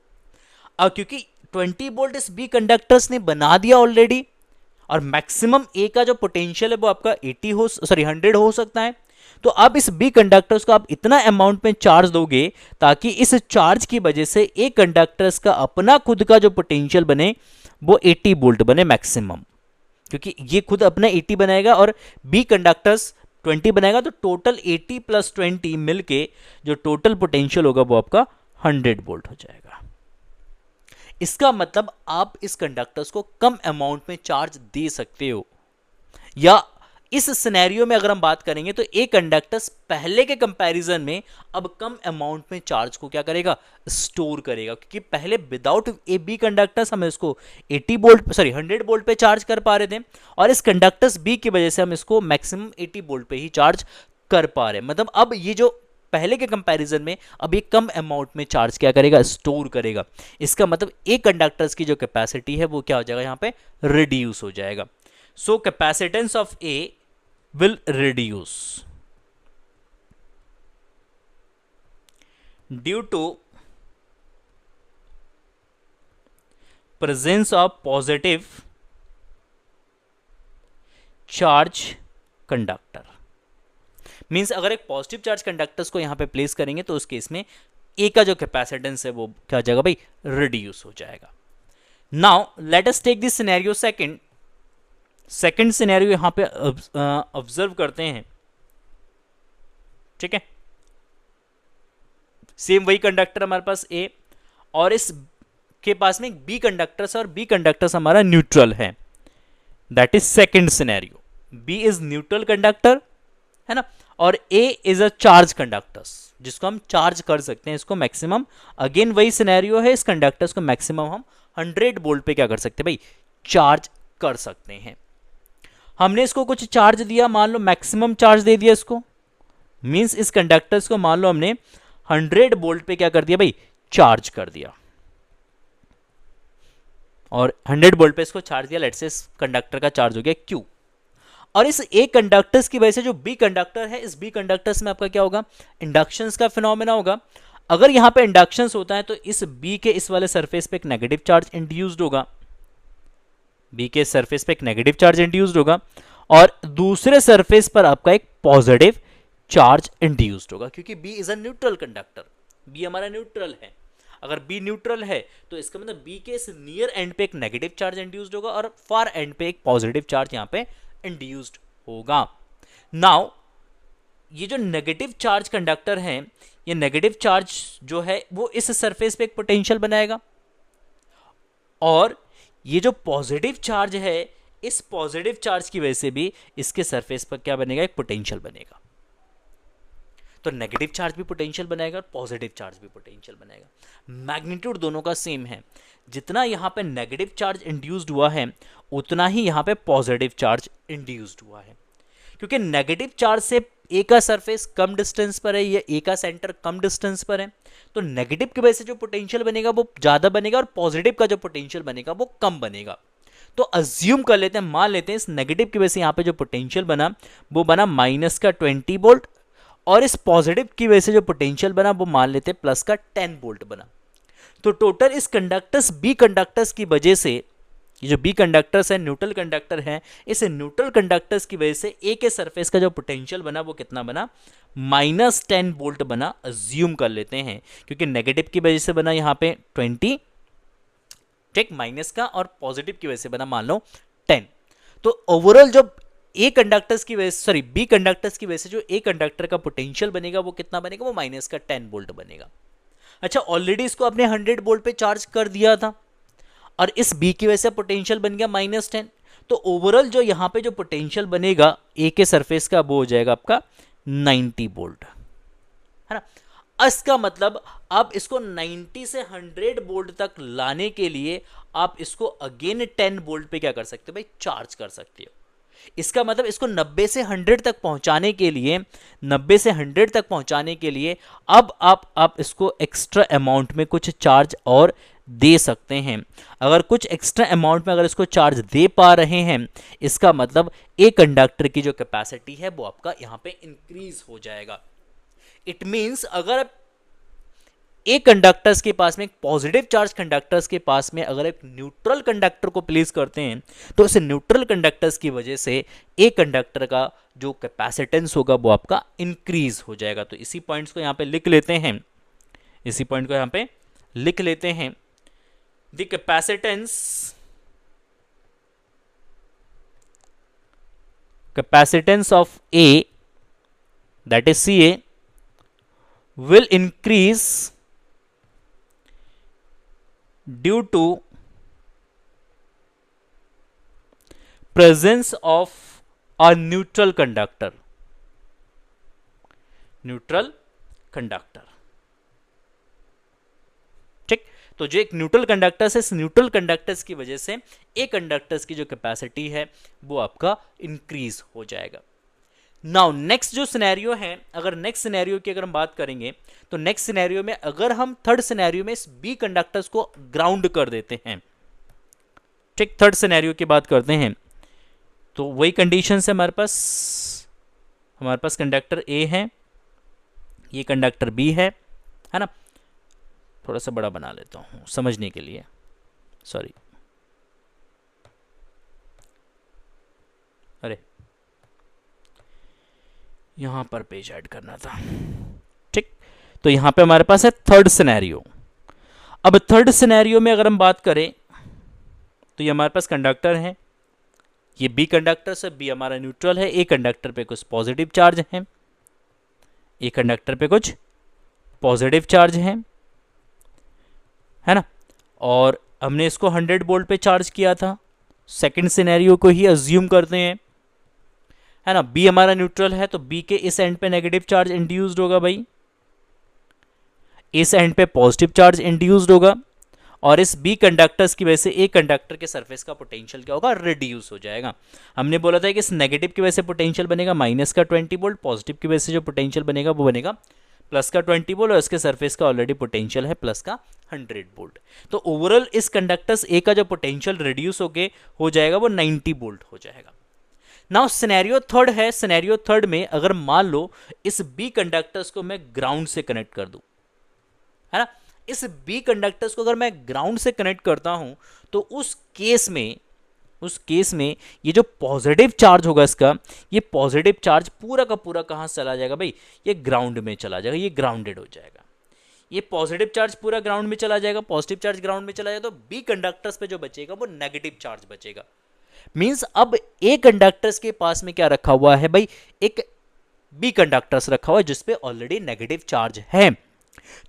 अब क्योंकि 20 वोल्ट इस बी कंडक्टर्स ने बना दिया ऑलरेडी, और मैक्सिमम ए का जो पोटेंशियल है वो आपका 100 हो सकता है। तो अब इस बी कंडक्टर्स को आप इतना अमाउंट में चार्ज दोगे ताकि इस चार्ज की वजह से ए कंडक्टर्स का अपना खुद का जो पोटेंशियल बने वो 80 वोल्ट बने मैक्सिमम, क्योंकि ये खुद अपना 80 बनाएगा और बी कंडक्टर्स 20 बनाएगा, तो टोटल 80 + 20 मिलके जो टोटल पोटेंशियल होगा वो आपका 100 वोल्ट हो जाएगा। इसका मतलब आप इस कंडक्टर्स को कम अमाउंट में चार्ज दे सकते हो, या इस सिनेरियो में अगर हम बात करेंगे तो ए कंडक्टर्स पहले के कंपैरिजन में अब कम अमाउंट में चार्ज को क्या करेगा, स्टोर करेगा, क्योंकि पहले विदाउट ए बी कंडक्टर्स हम इसको 100 वोल्ट पे चार्ज कर पा रहे थे, और इस कंडक्टर्स बी की वजह से हम इसको मैक्सिमम 80 वोल्ट पे ही चार्ज कर पा रहे हैं। मतलब अब ये जो पहले के कंपैरिजन में अब ये कम अमाउंट में चार्ज क्या करेगा, स्टोर करेगा। इसका मतलब ए कंडक्टर्स की जो कैपेसिटी है वो क्या हो जाएगा, यहां पे रिड्यूस हो जाएगा। So capacitance of A will reduce due to presence of positive charge conductor। Means अगर एक पॉजिटिव चार्ज कंडक्टर्स को यहां पे प्लेस करेंगे तो उस केस में ए का जो कैपेसिटेंस है वो क्या हो जाएगा भाई, रिड्यूस हो जाएगा। Now let us take this scenario second scenario यहां पे ऑब्जर्व करते हैं, ठीक है। सेम वही कंडक्टर हमारे पास ए, और इस के पास में बी कंडक्टर्स, और बी कंडक्टर्स हमारा न्यूट्रल है। That is second scenario. B is neutral conductor, है ना, और A is a charge conductors जिसको हम चार्ज कर सकते हैं। इसको मैक्सिमम, अगेन वही सिनेरियो है, इस कंडक्टर्स को मैक्सिमम हम 100 वोल्ट पे क्या कर सकते हैं भाई, चार्ज कर सकते हैं। हमने इसको कुछ चार्ज दिया, मान लो मैक्सिमम चार्ज दे दिया इसको, मींस इस कंडक्टर्स को मान लो हमने 100 वोल्ट पे क्या कर दिया भाई, चार्ज कर दिया, और 100 वोल्ट पे इसको चार्ज दिया। लेट्स से इस कंडक्टर का चार्ज हो गया Q, और इस ए कंडक्टर्स की वजह से जो बी कंडक्टर है, इस बी कंडक्टर्स में आपका क्या होगा, इंडक्शंस का फिनोमेना होगा। अगर यहां पे इंडक्शंस होता है तो इस बी के इस वाले सरफेस पे एक नेगेटिव चार्ज इंड्यूस्ड होगा, बी के सरफेस पे एक नेगेटिव चार्ज इंड्यूस्ड होगा, और दूसरे सरफेस पर आपका एक पॉजिटिव चार्ज इंड्यूस्ड होगा, क्योंकि B is a neutral conductor, B हमारा न्यूट्रल है। अगर बी न्यूट्रल है तो इसका मतलब बी के इस नियर एंड पे एक नेगेटिव चार्ज इंड्यूस्ड होगा, और फार एंड पे एक पॉजिटिव चार्ज यहां पे इंड्यूस्ड होगा। नाउ ये जो नेगेटिव चार्ज कंडक्टर है, ये नेगेटिव चार्ज जो है वो इस सरफेस पे एक पोटेंशियल बनाएगा, और ये जो पॉजिटिव चार्ज है, इस पॉजिटिव चार्ज की वजह से भी इसके सरफेस पर क्या बनेगा, एक पोटेंशियल बनेगा। तो नेगेटिव चार्ज भी पोटेंशियल बनाएगा और पॉजिटिव चार्ज भी पोटेंशियल बनेगा। मैग्नीट्यूड दोनों का सेम है, जितना यहां पे नेगेटिव चार्ज इंड्यूस्ड हुआ है उतना ही यहां पे पॉजिटिव चार्ज इंड्यूस्ड हुआ है, क्योंकि नेगेटिव चार्ज से ए का सरफेस कम डिस्टेंस पर है, या ए का सेंटर कम डिस्टेंस पर है, तो नेगेटिव की वजह से जो पोटेंशियल बनेगा वो ज्यादा बनेगा, और पॉजिटिव का जो पोटेंशियल बनेगा वो कम बनेगा। तो अज्यूम कर लेते हैं, मान लेते हैं इस नेगेटिव की वजह से यहां पे जो पोटेंशियल बना वो बना माइनस का 20 वोल्ट, और इस पॉजिटिव की वजह से जो पोटेंशियल बना वो मान लेते हैं प्लस का 10 वोल्ट बना। तो टोटल इस कंडक्टर्स बी कंडक्टर्स की वजह से, ये जो बी कंडक्टर्स है न्यूट्रल कंडक्टर है, इस न्यूट्रल कंडक्टर्स की वजह से ए के सरफेस का जो पोटेंशियल बना वो कितना बना, -10 वोल्ट बना, अज्यूम कर लेते हैं, क्योंकि नेगेटिव की वजह से बना यहाँ पे 20, ठीक, माइनस का, और पॉजिटिव की वजह से बना मान लो 10। तो ओवरऑल जो ए कंडक्टर्स की वजह से, सॉरी बी कंडक्टर्स की वजह से जो ए कंडक्टर का पोटेंशियल बनेगा वो कितना बनेगा, वो माइनस का 10 वोल्ट बनेगा। अच्छा, ऑलरेडी इसको आपने 100 वोल्ट पे चार्ज कर दिया था, और इस बी की वजह से पोटेंशियल बन गया -10, तो ओवरऑल जो यहां पे जो पोटेंशियल बनेगा ए के सरफेस का वो हो जाएगा आपका 90 वोल्ट, है ना। इसका मतलब आप इसको 90 से 100 वोल्ट तक लाने के लिए आप इसको अगेन 10 वोल्ट पे क्या कर सकते हो भाई, चार्ज कर सकते हो। इसका मतलब इसको 90 से 100 तक पहुंचाने के लिए, 90 से 100 तक पहुंचाने के लिए अब आप इसको एक्स्ट्रा अमाउंट में कुछ चार्ज और दे सकते हैं। अगर कुछ एक्स्ट्रा अमाउंट में अगर इसको चार्ज दे पा रहे हैं, इसका मतलब एक कंडक्टर की जो कैपेसिटी है वो आपका यहां पे इंक्रीज हो जाएगा। इट मींस अगर एक कंडक्टर्स के पास में, एक पॉजिटिव चार्ज कंडक्टर्स के पास में अगर एक न्यूट्रल कंडक्टर को प्लेस करते हैं, तो इस न्यूट्रल कंडक्टर्स की वजह से एक कंडक्टर का जो कैपेसिटेंस होगा वो आपका इंक्रीज हो जाएगा। तो इसी पॉइंट्स को यहां पे लिख लेते हैं, इसी पॉइंट को यहां पे लिख लेते हैं। The capacitance of A, that is Ca, will increase due to presence of a neutral conductor, neutral conductor. ठीक, तो जो एक न्यूट्रल कंडक्टर्स है, इस न्यूट्रल कंडक्टर्स की वजह से एक कंडक्टर्स की जो कैपेसिटी है वो आपका इंक्रीज हो जाएगा। नाउ नेक्स्ट जो सिनेरियो है, अगर नेक्स्ट सिनेरियो की अगर हम बात करेंगे तो नेक्स्ट सिनेरियो में अगर हम थर्ड सिनेरियो में इस बी कंडक्टर्स को ग्राउंड कर देते हैं, ठीक, थर्ड सिनेरियो की बात करते हैं, तो वही कंडीशन है हमारे पास कंडक्टर ए है, ये कंडक्टर बी है ना। थोड़ा सा बड़ा बना लेता हूं समझने के लिए, सॉरी, अरे यहां पर पेज ऐड करना था। ठीक, तो यहां पे हमारे पास है थर्ड सिनेरियो। अब थर्ड सिनेरियो में अगर हम बात करें तो ये हमारे पास कंडक्टर है, ये बी कंडक्टर से, बी हमारा न्यूट्रल है, ए कंडक्टर पे कुछ पॉजिटिव चार्ज है, ए कंडक्टर पे कुछ पॉजिटिव चार्ज है ना, और हमने इसको 100 वोल्ट पे चार्ज किया था। सेकंड सिनेरियो को ही अज्यूम करते हैं, है ना, बी हमारा न्यूट्रल है तो बी के इस एंड पे नेगेटिव चार्ज इंड्यूस्ड होगा भाई, इस एंड पे पॉजिटिव चार्ज इंड्यूस्ड होगा, और इस बी कंडक्टर्स की वजह से ए कंडक्टर के सरफेस का पोटेंशियल क्या होगा, रिड्यूस हो जाएगा। हमने बोला था कि इस नेगेटिव की वजह से पोटेंशियल बनेगा माइनस का 20 वोल्ट, पॉजिटिव की वजह से जो पोटेंशियल बनेगा वो बनेगा प्लस का 20 वोल्ट, और इसके सरफेस का ऑलरेडी पोटेंशियल है प्लस का 100 वोल्ट। तो ओवरऑल इस कंडक्टर्स ए का जो पोटेंशियल रिड्यूस हो जाएगा वो 90 वोल्ट हो जाएगा। नाउ सिनेरियो थर्ड है, सिनेरियो थर्ड में अगर मान लो इस बी कंडक्टर्स को मैं ग्राउंड से कनेक्ट कर दूं, है ना, इस बी कंडक्टर्स को अगर मैं ग्राउंड से कनेक्ट करता हूं तो उस केस में ये जो पॉजिटिव चार्ज होगा इसका, ये पॉजिटिव चार्ज पूरा का पूरा कहां चला जाएगा भाई, ये ग्राउंड में चला जाएगा, ये ग्राउंडेड हो जाएगा। ये पॉजिटिव चार्ज पूरा ग्राउंड में चला जाएगा, पॉजिटिव चार्ज ग्राउंड में चला जाएगा, तो बी कंडक्टर्स पे जो बचेगा वो नेगेटिव चार्ज बचेगा। मींस अब ए कंडक्टर्स के पास में क्या रखा हुआ है भाई, एक बी कंडक्टर्स रखा हुआ है जिसपे ऑलरेडी नेगेटिव चार्ज है।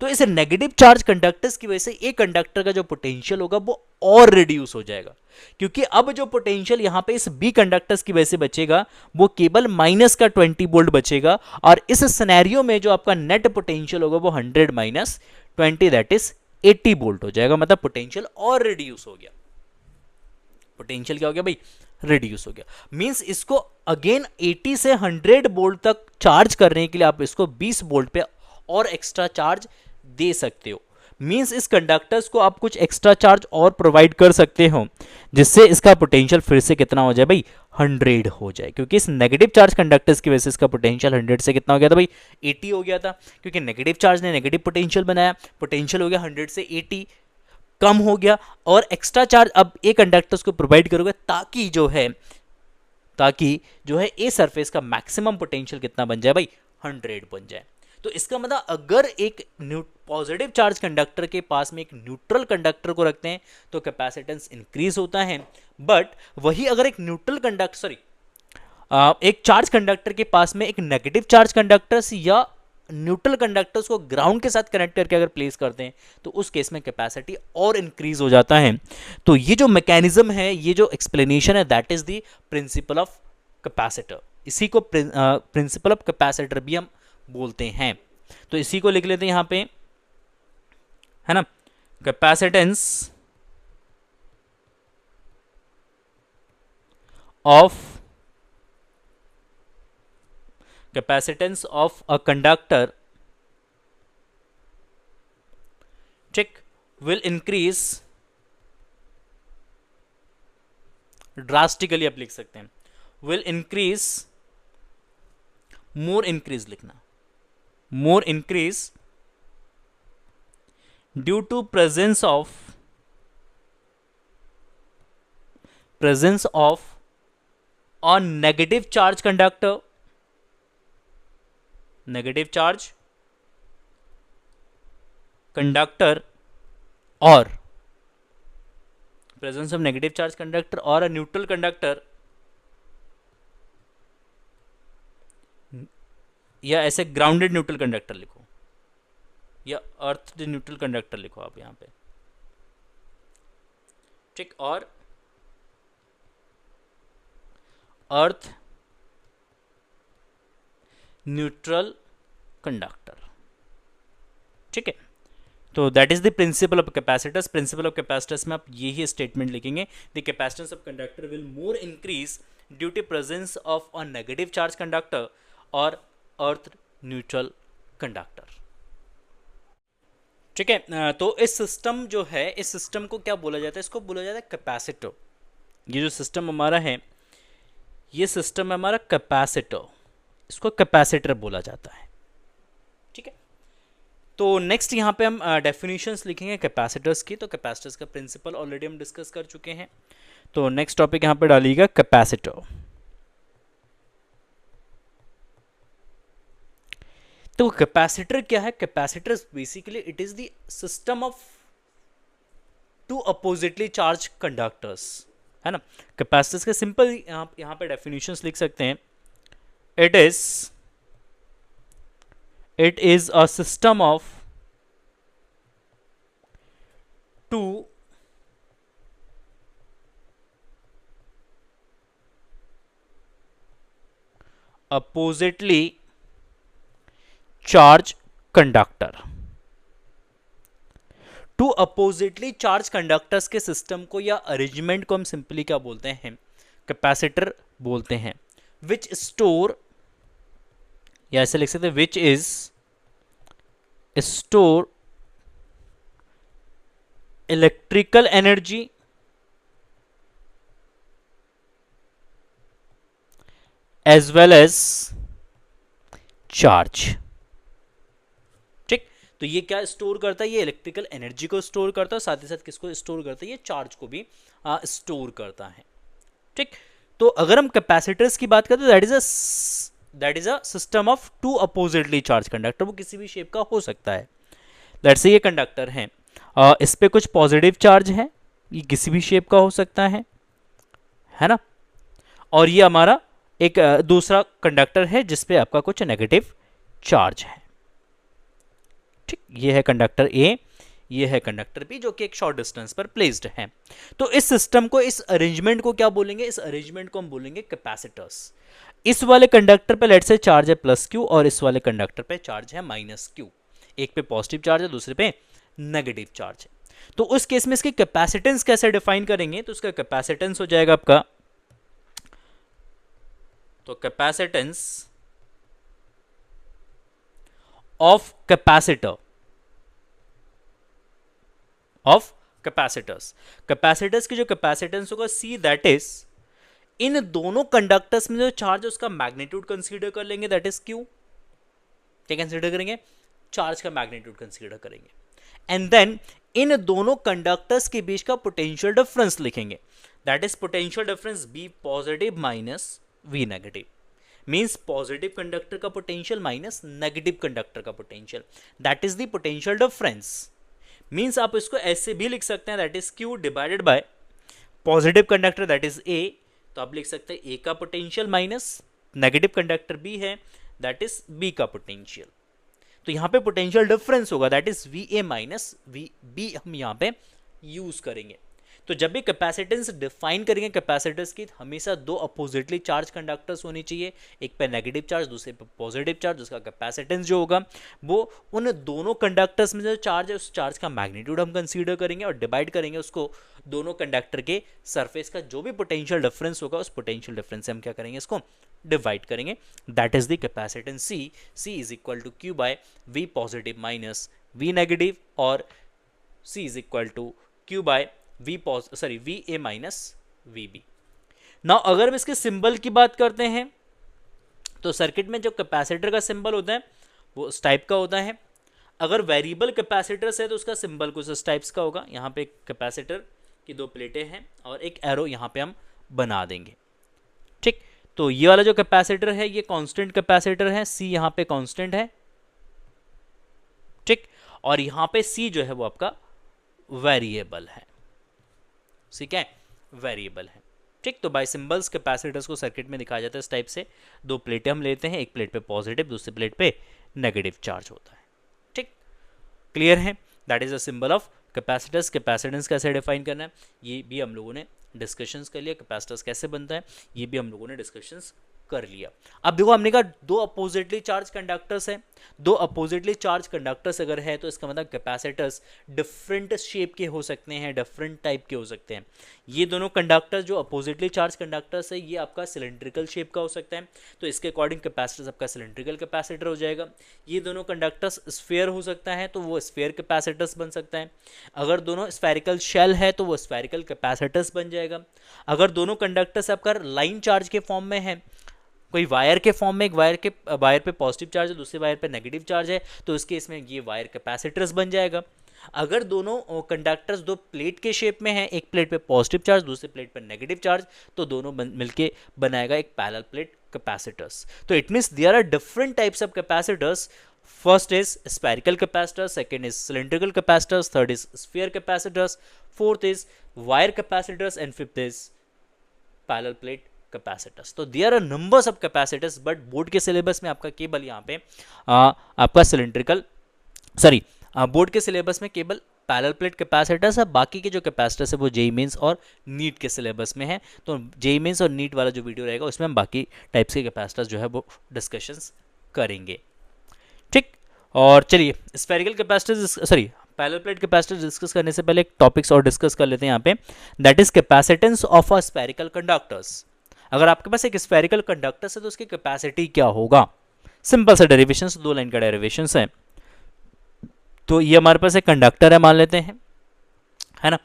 तो इस नेगेटिव चार्ज कंडक्टर्स की वजह से ए कंडक्टर का जो पोटेंशियल होगा वो और रिड्यूस हो जाएगा, क्योंकि अब जो पोटेंशियल यहां पे इस बी कंडक्टर्स की वजह से बचेगा वो केवल माइनस का 20 वोल्ट बचेगा, और इस सिनेरियो में जो आपका नेट पोटेंशियल होगा वो 100 माइनस 20 दैट इज 80 वोल्ट हो जाएगा। मतलब पोटेंशियल और रिड्यूस हो गया, पोटेंशियल क्या हो गया भाई, रिड्यूस हो गया। मींस इसको अगेन 80 से 100 वोल्ट तक चार्ज करने के लिए आप इसको 20 वोल्ट पे और एक्स्ट्रा चार्ज दे सकते हो। मींस इस कंडक्टर्स को आप कुछ एक्स्ट्रा चार्ज और प्रोवाइड कर सकते हो जिससे इसका पोटेंशियल फिर से कितना हो जाए भाई, 100 हो जाए, क्योंकि इस नेगेटिव चार्ज कंडक्टर्स की वजह से इसका पोटेंशियल 100 से कितना हो गया था भाई, 80 हो गया था, क्योंकि नेगेटिव चार्ज ने नेगेटिव पोटेंशियल बनाया, पोटेंशियल हो गया 100 से 80 कम हो गया, और एक्स्ट्रा चार्ज अब ए कंडक्टर्स को प्रोवाइड करोगे ताकि जो है ए सरफेस का मैक्सिमम पोटेंशियल कितना बन जाए भाई, 100 बन जाए। तो इसका मतलब अगर एक पॉजिटिव चार्ज कंडक्टर के पास में एक न्यूट्रल कंडक्टर को रखते हैं तो कैपेसिटेंस इंक्रीज होता है, बट वही अगर एक एक चार्ज कंडक्टर के पास में एक नेगेटिव चार्ज कंडक्टर्स या न्यूट्रल कंडक्टर्स को ग्राउंड के साथ कनेक्ट करके अगर प्लेस करते हैं तो उस केस में कैपेसिटी और इंक्रीज हो जाता है। तो ये जो मैकेनिज्म है, ये जो एक्सप्लेनेशन है, that is the principle of capacitor. इसी को प्रिंसिपल ऑफ कैपेसिटर भी हम बोलते हैं। तो इसी को लिख लेते हैं यहां पे, है ना, कैपेसिटेंस ऑफ अ कंडक्टर ठीक विल इंक्रीज ड्रास्टिकली, आप लिख सकते हैं विल इंक्रीज, मोर इंक्रीज लिखना, more increase due to presence of a negative charge conductor, negative charge conductor और presence of negative charge conductor और अ न्यूट्रल कंडक्टर, या ऐसे ग्राउंडेड न्यूट्रल कंडक्टर लिखो या अर्थ न्यूट्रल कंडक्टर लिखो आप यहां पे, ठीक, और अर्थ न्यूट्रल कंडक्टर। ठीक है, तो that is the principle of capacitors. Principle of capacitors में आप यही स्टेटमेंट लिखेंगे, the capacitance of conductor will more increase due to presence of a negative charge conductor और अर्थ न्यूट्रल कंडक्टर। ठीक है, तो इस सिस्टम जो है, इस सिस्टम को क्या बोला जाता है? इसको बोला जाता है कैपेसिटर। ये जो सिस्टम हमारा है, ये सिस्टम है हमारा कैपेसिटर, इसको कैपेसिटर बोला जाता है। ठीक है, तो नेक्स्ट यहाँ पे हम डेफिनेशंस लिखेंगे कैपेसिटर्स की। तो कैपेसिटर्स का प्रिंसिपल ऑलरेडी हम डिस्कस कर चुके हैं। तो नेक्स्ट टॉपिक यहाँ पे डालिएगा कैपेसिटर। तो कैपेसिटर क्या है? Capacitor basically it is the system of two oppositely charge conductors, है ना। कैपेसिटर्स के सिंपल यहाँ पे डेफिनेशंस लिख सकते हैं। it is a system of two oppositely charged conductor। Two oppositely charge conductors के सिस्टम को या अरेंजमेंट को हम सिंपली क्या बोलते हैं? कैपेसिटर बोलते हैं। विच स्टोर, या ऐसे लिख सकते हैं, which is store electrical energy as well as charge. ठीक, तो ये क्या स्टोर करता है? ये इलेक्ट्रिकल एनर्जी को स्टोर करता है, साथ ही साथ किसको स्टोर करता है? ये चार्ज को भी स्टोर करता है। ठीक, तो अगर हम कैपेसिटर्स की बात करें तो that is a system of two oppositely charge conductor. वो किसी भी शेप का हो सकता है। लेट्स से ये कंडक्टर है, इस पे कुछ पॉजिटिव चार्ज है, ये किसी भी शेप का हो सकता है ना। और ये हमारा एक दूसरा कंडक्टर है जिसपे आपका कुछ नेगेटिव चार्ज है। ठीक, ये है कंडक्टर ए, ये है कंडक्टर बी, जो कि एक शॉर्ट डिस्टेंस पर प्लेस्ड है। तो इस सिस्टम को, इस अरेंजमेंट को क्या बोलेंगे? इस अरेंजमेंट को हम बोलेंगे कैपेसिटर्स। इस वाले कंडक्टर पे लेट से चार्ज है प्लस क्यू और इस वाले कंडक्टर पे चार्ज है माइनस क्यू। एक पे पॉजिटिव चार्ज है, दूसरे पे नेगेटिव चार्ज है। तो उस केस में इसकी कैपेसिटेंस कैसे डिफाइन करेंगे? तो इसका कैपेसिटेंस हो जाएगा आपका, तो capacitance of capacitor of capacitors. Capacitors की जो कैपेसिटेंस होगा सी, दैट इज इन दोनों कंडक्टर्स में जो चार्ज है उसका मैग्नीट्यूड कंसीडर कर लेंगे, दैट इज क्यू। क्या कंसीडर करेंगे? चार्ज का मैग्नीट्यूड कंसीडर करेंगे। एंड देन इन दोनों कंडक्टर्स के बीच का पोटेंशियल डिफरेंस लिखेंगे, that is potential difference B positive minus V negative. Means positive conductor का पोटेंशियल माइनस नेगेटिव कंडक्टर का potential, that is the potential difference. Means आप इसको ऐसे भी लिख सकते हैं, that is Q divided by positive conductor that is A, तो आप लिख सकते हैं ए का potential minus negative conductor B है, दैट इज बी का पोटेंशियल। तो यहां पे पोटेंशियल डिफरेंस होगा, that is V A minus V B, हम यहां पे यूज करेंगे। तो जब भी कैपेसिटेंस डिफाइन करेंगे कैपेसिटर्स की, हमेशा दो अपोजिटली चार्ज कंडक्टर्स होनी चाहिए, एक पे नेगेटिव चार्ज, दूसरे पे पॉजिटिव चार्ज। उसका कैपेसिटेंस जो होगा वो उन दोनों कंडक्टर्स में जो चार्ज है उस चार्ज का मैग्नीट्यूड हम कंसीडर करेंगे और डिवाइड करेंगे उसको दोनों कंडक्टर के सरफेस का जो भी पोटेंशियल डिफरेंस होगा उस पोटेंशियल डिफरेंस से हम क्या करेंगे, इसको डिवाइड करेंगे। That is the capacitance C. C is equal to Q by V positive minus V negative, और C is equal to Q by V A minus V B. Now अगर हम इसके सिंबल की बात करते हैं तो सर्किट में जो कैपेसिटर का सिंबल होता है वो इस टाइप का होता है। अगर वेरिएबल कैपेसिटर्स है तो उसका सिंबल कुछ इस टाइप्स का होगा। यहाँ पे कैपेसिटर की दो प्लेटें हैं और एक एरो यहाँ पे हम बना देंगे। ठीक, तो ये वाला जो कैपेसिटर है ये कांस्टेंट कैपेसिटर है, सी यहाँ पे कांस्टेंट है। ठीक, और यहाँ पे सी जो है वो आपका वेरिएबल है। ठीक है, वेरिएबल है। ठीक, तो बाय सिंबल्स कैपेसिटर्स को सर्किट में दिखाया जाता है इस टाइप से। दो प्लेटें हम लेते हैं, एक प्लेट पे पॉजिटिव, दूसरी प्लेट पे नेगेटिव चार्ज होता है। ठीक, क्लियर है? That is a symbol of capacitors, capacitance कैसे डिफाइन करना है ये भी हम लोगों ने डिस्कशंस कर लिया, कैपेसिटर्स कैसे बनता है ये भी हम लोगों ने डिस्कशंस कर लिया। अब देखो हमने कहा दो अपोजिटली चार्ज कंडक्टर्स हैं, दो अपोजिटली चार्ज कंडक्टर्स अगर है तो इसका मतलब कैपेसिटर्स डिफरेंट शेप के हो सकते हैं, डिफरेंट टाइप के हो सकते हैं। ये दोनों कंडक्टर्स जो अपोजिटली चार्ज कंडक्टर्स है ये आपका सिलेंड्रिकल शेप का हो सकता है, तो इसके अकॉर्डिंग कैपेसिटर्स आपका सिलेंड्रिकल कैपेसिटर हो जाएगा। ये दोनों कंडक्टर्स स्फेयर हो सकता है तो वो स्फेयर कैपेसिटर्स बन सकता है। अगर दोनों स्फेरिकल शेल है तो वो स्फेरिकल कैपेसिटर्स बन जाएगा। अगर दोनों कंडक्टर्स आपका लाइन चार्ज के फॉर्म में है, कोई वायर के फॉर्म में, एक वायर पे पॉजिटिव चार्ज है, दूसरे वायर पे नेगेटिव चार्ज है, तो इसके इसमें ये वायर कैपेसिटर्स बन जाएगा। अगर दोनों कंडक्टर्स दो प्लेट के शेप में है, एक प्लेट पे पॉजिटिव चार्ज, दूसरे प्लेट पे नेगेटिव चार्ज, तो दोनों मिलके बनाएगा एक पैरेलल प्लेट कैपेसिटर्स। तो it means there are different types of capacitors. First is spherical capacitor, second is cylindrical capacitors, third is sphere capacitors, fourth is wire capacitors and fifth is parallel plate capacitors. तो there are numbers of capacitors, but board के syllabus में आपका केवल यहाँ पे आपका board के syllabus में केवल पैरेलल प्लेट कैपेसिटर्स है, बाकी के जो कैपेसिटर्स है वो जेईई मेंस और नीट के सिलेबस में है। तो जेईई मेंस और नीट वाला जो वीडियो रहेगा उसमें हम बाकी टाइप्स के कैपेसिटर्स जो है वो डिस्कशंस करेंगे, ठीक। और चलिए spherical capacitors parallel plate capacitor discuss करने से पहले एक टॉपिक्स और डिस्कस कर लेते हैं यहाँ पे, that is capacitance of a spherical conductors. अगर आपके पास एक स्फेरिकल कंडक्टर है तो उसकी कैपेसिटी क्या होगा। सिंपल सा डेरिवेशन, दो लाइन का डेरिवेशन है। तो ये हमारे पास एक कंडक्टर है मान लेते हैं, है ना,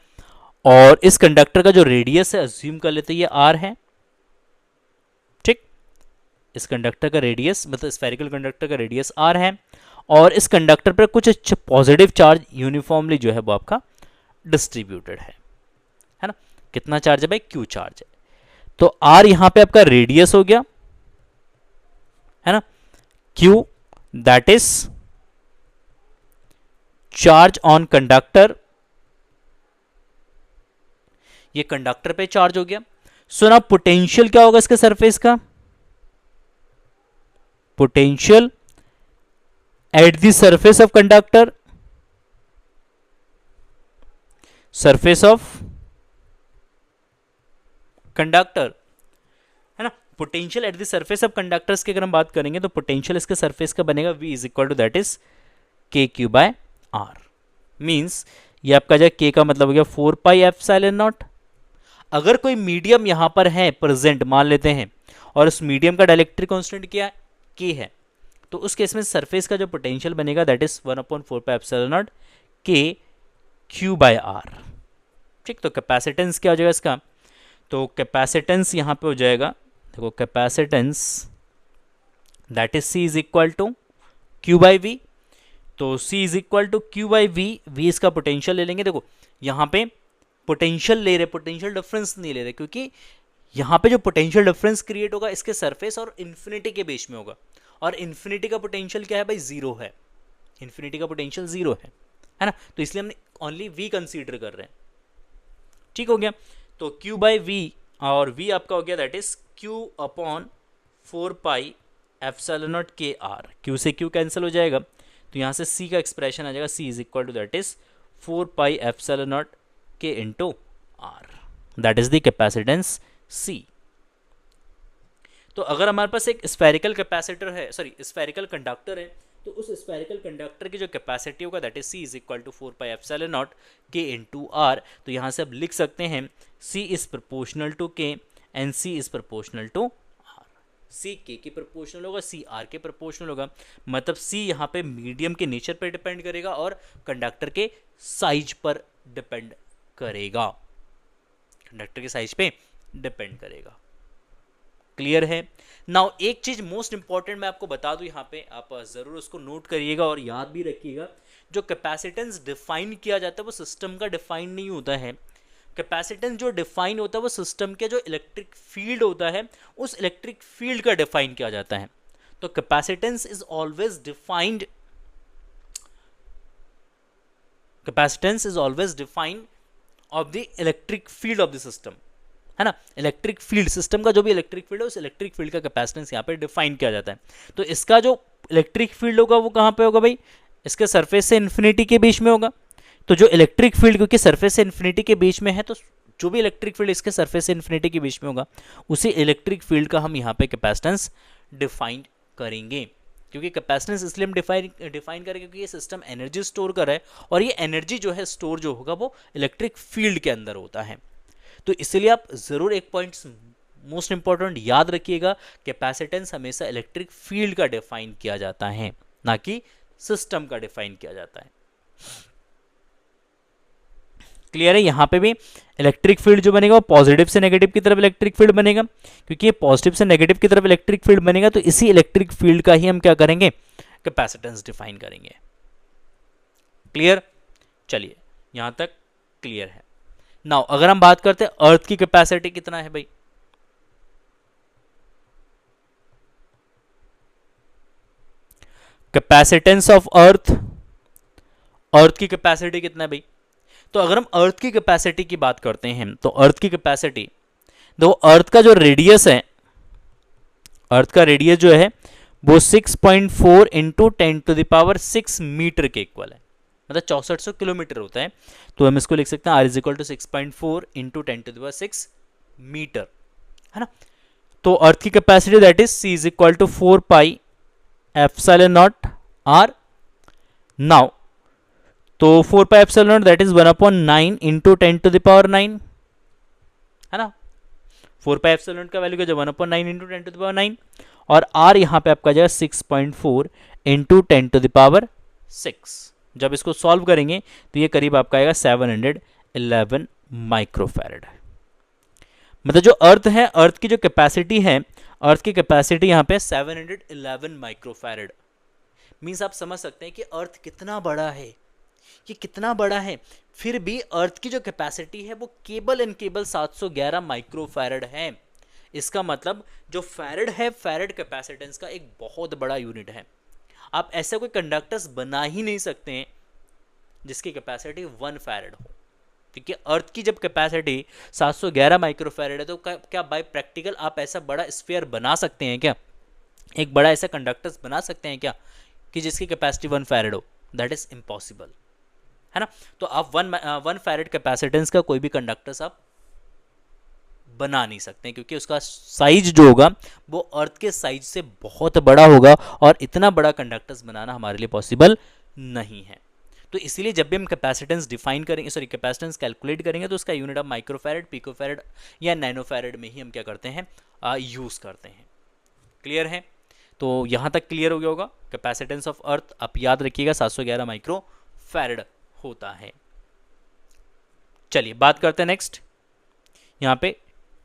और इस कंडक्टर का जो रेडियस है अज्यूम कर लेते हैं ये r है, ठीक। इस कंडक्टर का रेडियस मतलब स्फेरिकल कंडक्टर का रेडियस r है, और इस कंडक्टर पर कुछ पॉजिटिव चार्ज यूनिफॉर्मली जो है वो आपका डिस्ट्रीब्यूटेड है ना। कितना चार्ज है भाई, q चार्ज है। तो r यहां पे आपका रेडियस हो गया, है ना, q that is charge on conductor, ये कंडक्टर पे चार्ज हो गया। सो ना पोटेंशियल क्या होगा इसके सरफेस का, potential at the surface of conductor, surface of conductor, है ना। Potential at the surface of conductors की अगर हम बात करेंगे तो पोटेंशियल इसके सरफेस का बनेगा v is equal to that is K Q by R. Means ये आपका जो k का मतलब हो गया 4 पाई एप्सिलॉन नॉट। अगर कोई मीडियम यहां पर है प्रेजेंट मान लेते हैं, और उस मीडियम का डाइलेक्ट्रिक कांस्टेंट क्या है, k है, तो उस केस में सरफेस का जो पोटेंशियल बनेगा that is 1/4 pi epsilon naught के क्यू बाय आर, ठीक। तो कैपेसिटेंस क्या हो जाएगा इसका, तो कैपेसिटेंस यहां पे हो जाएगा, देखो capacitance that is c is equal to Q by V. तो c is equal to Q by V, V इसका पोटेंशियल ले लेंगे। देखो यहां पे पोटेंशियल ले रहे, पोटेंशियल डिफरेंस नहीं ले रहे, क्योंकि यहां पे जो पोटेंशियल डिफरेंस क्रिएट होगा इसके सरफेस और इन्फिनिटी के बीच में होगा, और इन्फिनिटी का पोटेंशियल क्या है भाई, जीरो है, इन्फिनिटी का पोटेंशियल जीरो है ना। तो इसलिए हमने ओनली v कंसीडर कर रहे हैं, ठीक हो गया। तो q बाई वी, और v आपका हो गया that is q upon 4 pi epsilon naught के आर। q से q कैंसिल हो जाएगा, तो यहाँ से c का एक्सप्रेशन आ जाएगा, c is equal to that is 4 pi epsilon naught K into R, that is the capacitance c। तो अगर हमारे पास एक स्फेरिकल कैपेसिटर है, स्फेरिकल कंडक्टर है, तो उस स्फेरिकल कंडक्टर की जो कैपेसिटी होगा that is c is equal to 4 pi epsilon naught K into R. तो यहाँ से अब लिख सकते हैं c is proportional to k and c is proportional to r। c k के प्रोपोर्शनल होगा, c r के प्रोपोर्शनल होगा, मतलब c यहाँ पे मीडियम के नेचर पर डिपेंड करेगा और कंडक्टर के साइज पर डिपेंड करेगा, कंडक्टर के साइज पे डिपेंड करेगा। क्लियर है। नाउ एक चीज मोस्ट इंपॉर्टेंट मैं आपको बता दूं, यहाँ पे आप जरूर उसको नोट करिएगा और याद भी रखिएगा। जो कैपेसिटेंस डिफाइन किया जाता है वो सिस्टम का डिफाइन नहीं होता है। कैपेसिटेंस जो डिफाइन होता है वो सिस्टम के जो इलेक्ट्रिक फील्ड होता है उस इलेक्ट्रिक फील्ड का डिफाइन किया जाता है। तो capacitance is always defined, capacitance is always defined of the electric field of the system, है ना। इलेक्ट्रिक फील्ड, सिस्टम का जो भी इलेक्ट्रिक फील्ड है उस इलेक्ट्रिक फील्ड का कैपेसिटेंस यहाँ पे डिफाइन किया जाता है। तो इसका जो इलेक्ट्रिक फील्ड होगा वो कहाँ पे होगा भाई, इसके सरफेस से इन्फिनिटी के बीच में होगा, तो जो इलेक्ट्रिक फील्ड क्योंकि सरफेस से इन्फिनिटी के बीच में है, तो जो भी इलेक्ट्रिक फील्ड इसके सरफेस से इन्फिनिटी के बीच में होगा उसी इलेक्ट्रिक फील्ड का हम यहाँ पे कैपेसिटेंस डिफाइन करेंगे। क्योंकि कैपेसिटेंस इसलिए हम डिफाइन करेंगे क्योंकि ये सिस्टम एनर्जी स्टोर कर रहा है और ये एनर्जी जो है स्टोर जो होगा वो इलेक्ट्रिक फील्ड के अंदर होता है। तो इसलिए आप जरूर एक पॉइंट मोस्ट इंपॉर्टेंट याद रखिएगा, कैपेसिटेंस हमेशा इलेक्ट्रिक फील्ड का डिफाइन किया जाता है, ना कि सिस्टम का डिफाइन किया जाता है। क्लियर है? यहां पे भी इलेक्ट्रिक फील्ड जो बनेगा वो पॉजिटिव से नेगेटिव की तरफ इलेक्ट्रिक फील्ड बनेगा, क्योंकि ये पॉजिटिव से नेगेटिव की तरफ इलेक्ट्रिक फील्ड बनेगा तो इसी इलेक्ट्रिक फील्ड का ही हम क्या करेंगे, कैपेसिटेंस डिफाइन करेंगे। क्लियर? चलिए यहां तक क्लियर है। नाउ अगर हम बात करते हैं अर्थ की कैपेसिटी कितना है भाई, कैपेसिटेंस ऑफ अर्थ, अर्थ की कैपेसिटी कितना है भाई? तो अगर हम अर्थ की कैपेसिटी की बात करते हैं तो अर्थ की कैपेसिटी, देखो अर्थ का जो रेडियस है, अर्थ का रेडियस जो है वो 6.4 इंटू 10⁻⁶ मीटर के इक्वल है, मतलब 6400 किलोमीटर होता है। तो हम इसको लिख सकते हैं R is equal to 6.4 into 10⁻⁶ metre, है ना। तो अर्थ की capacity that is C is equal to 4 pi epsilon naught R। Now तो 4 pi epsilon naught that is 1/9 into 10⁹, है ना। 4 पाई एप्सिलॉन का वैल्यू क्या, 1/9 इंटू 10⁹, और R यहाँ पे आपका जाएगा 6.4 इंटू 10⁶। जब इसको सॉल्व करेंगे तो ये करीब आपका आएगा 711 माइक्रोफैरड। मतलब जो अर्थ है, अर्थ की जो कैपेसिटी है, अर्थ की कैपेसिटी यहाँ पे 711 माइक्रोफैरड। मीन्स आप समझ सकते हैं कि अर्थ कितना बड़ा है, ये कितना बड़ा है। फिर भी अर्थ की जो कैपेसिटी है वो केवल एंड केवल 711 माइक्रोफैरड है। इसका मतलब जो फैरड है, फैरड कैपेसिटेंस का एक बहुत बड़ा यूनिट है। आप ऐसा कोई कंडक्टर्स बना ही नहीं सकते हैं जिसकी कैपेसिटी 1 फैरड हो, क्योंकि अर्थ की जब कैपेसिटी 711 माइक्रोफैरड है तो क्या बाय प्रैक्टिकल आप ऐसा बड़ा स्फीयर बना सकते हैं क्या, एक बड़ा ऐसा कंडक्टर्स बना सकते हैं क्या कि जिसकी कैपेसिटी 1 फैरड हो? दैट इज इम्पॉसिबल, है ना। तो आप 1 फैरड कैपेसिटेंस का कोई भी कंडक्टर्स आप बना नहीं सकते, क्योंकि उसका साइज जो होगा वो अर्थ के साइज से बहुत बड़ा होगा और इतना बड़ा कंडक्टर्स बनाना हमारे लिए पॉसिबल नहीं है। तो इसीलिए जब भी हम कैपेसिटेंस डिफाइन करेंगे, सॉरी कैपेसिटेंस कैलकुलेट करेंगे, तो उसका यूनिट ऑफ माइक्रोफैरड, पिकोफैरड या नैनोफैरड में ही हम क्या करते हैं, यूज करते हैं। क्लियर है? तो यहां तक क्लियर हो गया होगा। कैपेसिटेंस ऑफ अर्थ आप याद रखिएगा 711 माइक्रोफैरड होता है। चलिए बात करते हैं नेक्स्ट यहाँ पे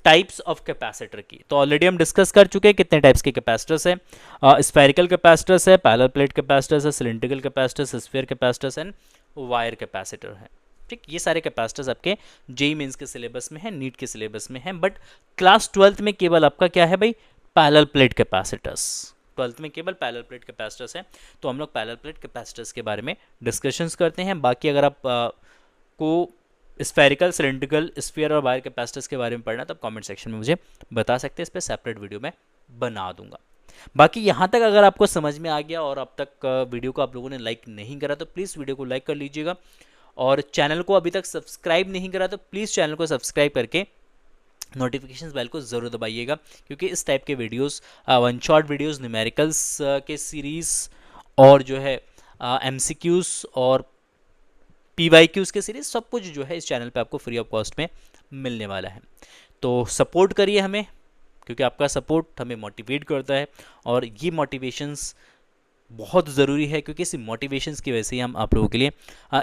टाइप्स ऑफ कैपेसिटर की। तो ऑलरेडी हम डिस्कस कर चुके हैं कितने टाइप्स के कैपेसिटर्स है। स्फेरिकल कैपेसिटर्स है, पैरेलल प्लेट कैपेसिटर्स है, cylindrical capacitors, sphere capacitors and wire capacitor है। ठीक, ये सारे कैपेसिटर्स आपके जेईई मेंस के सिलेबस में है, नीट के सिलेबस में है, बट क्लास 12th में केवल आपका क्या है भाई, पैरेलल प्लेट कैपेसिटर्स। 12th में केवल पैरेलल प्लेट कैपेसिटर्स है, तो हम लोग पैरेलल प्लेट कैपेसिटर्स के बारे में डिस्कशंस करते हैं। बाकी अगर आप को स्फेरिकल, सिलिंड्रिकल, स्फीयर और वायर कैपेसिटर्स के बारे में पढ़ना तो आप कमेंट सेक्शन में मुझे बता सकते हैं, इस पर सेपरेट वीडियो में बना दूंगा। बाकी यहाँ तक अगर आपको समझ में आ गया और अब तक वीडियो को आप लोगों ने लाइक नहीं करा तो प्लीज़ वीडियो को लाइक कर लीजिएगा, और चैनल को अभी तक सब्सक्राइब नहीं करा तो प्लीज़ चैनल को सब्सक्राइब करके नोटिफिकेशन बेल को ज़रूर दबाइएगा, क्योंकि इस टाइप के videos, one shot videos, numericals के सीरीज़ और जो है MCQs और PYQs के सीरीज, सब कुछ जो है इस चैनल पे आपको फ्री ऑफ कॉस्ट में मिलने वाला है। तो सपोर्ट करिए हमें, क्योंकि आपका सपोर्ट हमें मोटिवेट करता है, और ये मोटिवेशंस बहुत ज़रूरी है, क्योंकि इस मोटिवेशंस की वजह से ही हम आप लोगों के लिए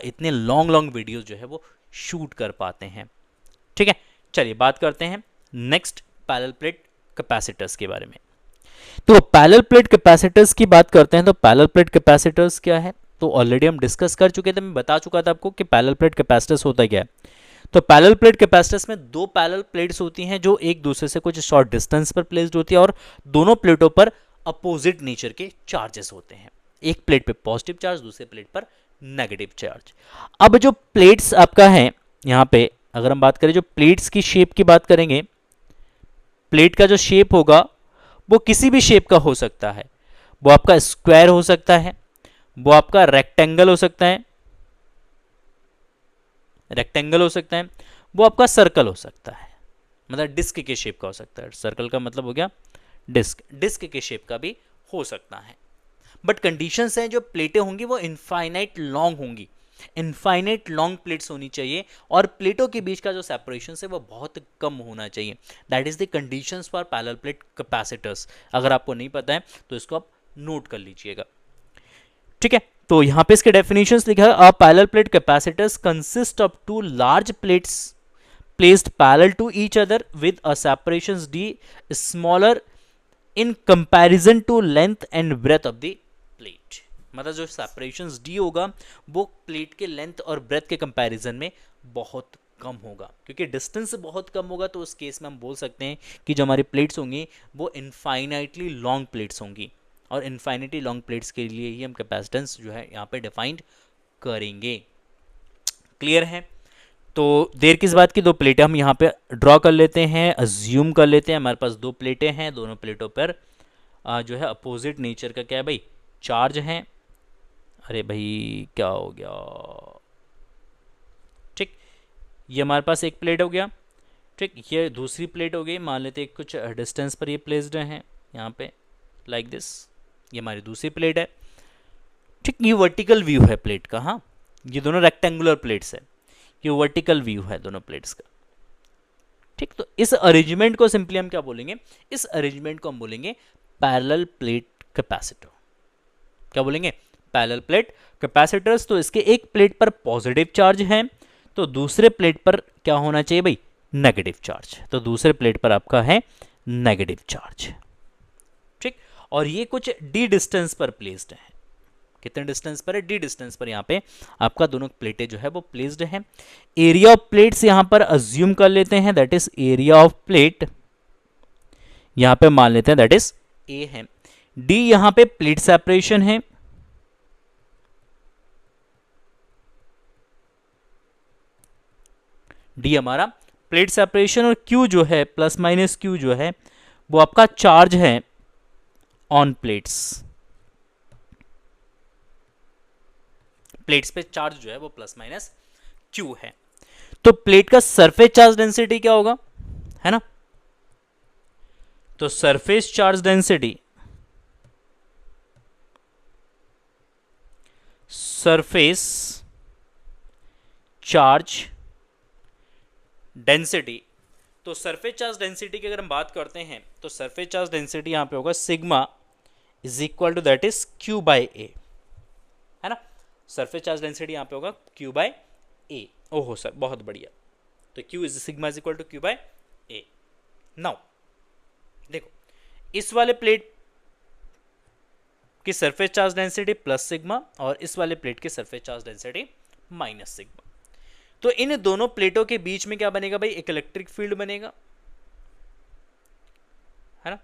इतने लॉन्ग वीडियोस जो है वो शूट कर पाते हैं। ठीक है, चलिए बात करते हैं नेक्स्ट पैरेलल प्लेट कैपेसिटर्स के बारे में। तो पैरेलल प्लेट कैपेसिटर्स की बात करते हैं, तो पैरेलल प्लेट कैपेसिटर्स क्या है, तो ऑलरेडी हम डिस्कस कर चुके थे, मैं बता चुका था आपको कि पैरेलल प्लेट कैपेसिटर्स होता क्या है। तो पैरेलल प्लेट कैपेसिटर्स में दो पैरेलल प्लेट्स होती हैं जो एक दूसरे से कुछ शॉर्ट डिस्टेंस पर प्लेस्ड होती है, और दोनों प्लेटों पर अपोजिट नेचर के चार्जेस होते हैं। एक प्लेट पे पॉजिटिव चार्ज, दूसरे प्लेट पर नेगेटिव चार्ज। अब जो प्लेट्स आपका है यहाँ पे, अगर हम बात करें जो प्लेट्स की शेप की बात करेंगे, प्लेट का जो शेप होगा वो किसी भी शेप का हो सकता है। वो आपका स्क्वायर हो सकता है, वो आपका रेक्टेंगल हो सकता है, रेक्टेंगल हो सकता है, वो आपका सर्कल हो सकता है, मतलब डिस्क के शेप का हो सकता है। सर्कल का मतलब हो गया डिस्क, डिस्क के शेप का भी हो सकता है। बट कंडीशंस हैं, जो प्लेटें होंगी वो इनफाइनाइट लॉन्ग होंगी, इनफाइनाइट लॉन्ग प्लेट्स होनी चाहिए, और प्लेटों के बीच का जो सेपरेशन है वो बहुत कम होना चाहिए। That is the conditions for parallel plate capacitors. अगर आपको नहीं पता है तो इसको आप नोट कर लीजिएगा, ठीक है। तो यहां पे इसके डेफिनेशंस लिखा है, a parallel plate capacitors consist of two large plates placed parallel to each other with a separations d smaller in comparison to length and breadth of the plate। मतलब जो separations d होगा वो plate के length और breath के comparison में बहुत कम होगा, क्योंकि डिस्टेंस बहुत कम होगा। तो उस केस में हम बोल सकते हैं कि जो हमारी प्लेट्स होंगी वो इनफाइनाइटली लॉन्ग प्लेट्स होंगी, और इनफाइनाइटली लॉन्ग प्लेट्स के लिए ही हम कैपेसिटेंस जो है यहाँ पे डिफाइंड करेंगे। क्लियर है। तो देर किस बात की, दो प्लेटें हम यहाँ पे ड्रॉ कर लेते हैं, अज्यूम कर लेते हैं हमारे पास दो प्लेटें हैं, दोनों प्लेटों पर जो है अपोजिट नेचर का क्या है भाई, चार्ज है। अरे भाई क्या हो गया, ठीक, ये हमारे पास एक प्लेट हो गया, ठीक, ये दूसरी प्लेट हो गई, मान लेते हैं कुछ डिस्टेंस पर ये प्लेस्ड है यहाँ पे लाइक दिस, ये हमारी दूसरी प्लेट है, ठीक। ये वर्टिकल व्यू है प्लेट का, हाँ, ये दोनों रेक्टेंगुलर प्लेट्स है, ये वर्टिकल व्यू है दोनों प्लेट्स का, ठीक। तो इस अरेंजमेंट को सिंपली हम क्या बोलेंगे, इस अरेंजमेंट को हम बोलेंगे पैरेलल प्लेट कैपेसिटर। क्या बोलेंगे, पैरेलल प्लेट कैपेसिटर्स। तो इसके एक प्लेट पर पॉजिटिव चार्ज है, तो दूसरे प्लेट पर क्या होना चाहिए भाई, नेगेटिव चार्ज। तो दूसरे प्लेट पर आपका है नेगेटिव चार्ज, ठीक। और ये कुछ डी डिस्टेंस पर प्लेस्ड है, कितने डिस्टेंस पर है, डी डिस्टेंस पर यहाँ पे आपका दोनों प्लेटें जो है वो प्लेस्ड है। एरिया ऑफ प्लेट्स यहाँ पर अज्यूम कर लेते हैं, that is area of plate, यहाँ पे मान लेते हैं दैट इज ए है। डी यहाँ पे प्लेट सेपरेशन है, डी हमारा प्लेट सेपरेशन, और क्यू जो है प्लस माइनस क्यू जो है वो आपका चार्ज है ऑन प्लेट्स। प्लेट्स पे चार्ज जो है वो प्लस माइनस क्यू है। तो प्लेट का सरफेस चार्ज डेंसिटी क्या होगा, है ना, तो surface charge density, surface charge density, तो सरफेस चार्ज डेंसिटी की अगर हम बात करते हैं तो सरफेस चार्ज डेंसिटी यहां पे होगा sigma is equal to that is Q by A, है ना। सरफेस चार्ज डेंसिटी यहाँ पे होगा क्यू बाय ए। ओहो सर बहुत बढ़िया, तो Q is sigma is equal to Q by A. Now देखो, इस वाले प्लेट की surface charge density plus sigma, और इस वाले प्लेट की surface charge density minus sigma. तो इन दोनों प्लेटों के बीच में क्या बनेगा भाई, एक इलेक्ट्रिक फील्ड बनेगा, है ना।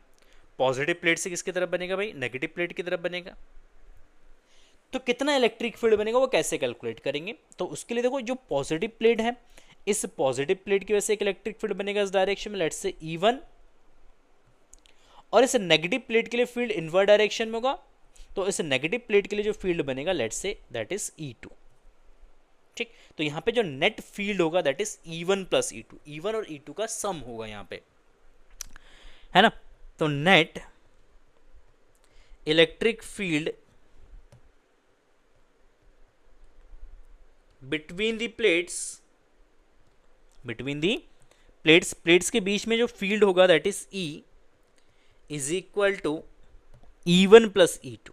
पॉजिटिव प्लेट से किसकी तरफ बनेगा भाई, नेगेटिव प्लेट की तरफ बनेगा। तो कितना इलेक्ट्रिक फील्ड बनेगा वो कैसे कैलकुलेट करेंगे, तो उसके लिए देखो, जो पॉजिटिव प्लेट है, इस पॉजिटिव प्लेट की वजह से एक इलेक्ट्रिक फील्ड बनेगा इस डायरेक्शन में, लेट्स से E1, और इस नेगेटिव प्लेट के लिए फील्ड इनवर्ट डायरेक्शन में होगा, तो इस नेगेटिव प्लेट के लिए जो फील्ड बनेगा let's say that is E2, ठीक। तो यहां पे जो नेट फील्ड होगा that is E1 plus E2, E1 और E2 का सम होगा यहां पे, है ना। तो net electric field between the plates, between the plates, plates के बीच में जो फील्ड होगा that is E is equal to E1 plus E2,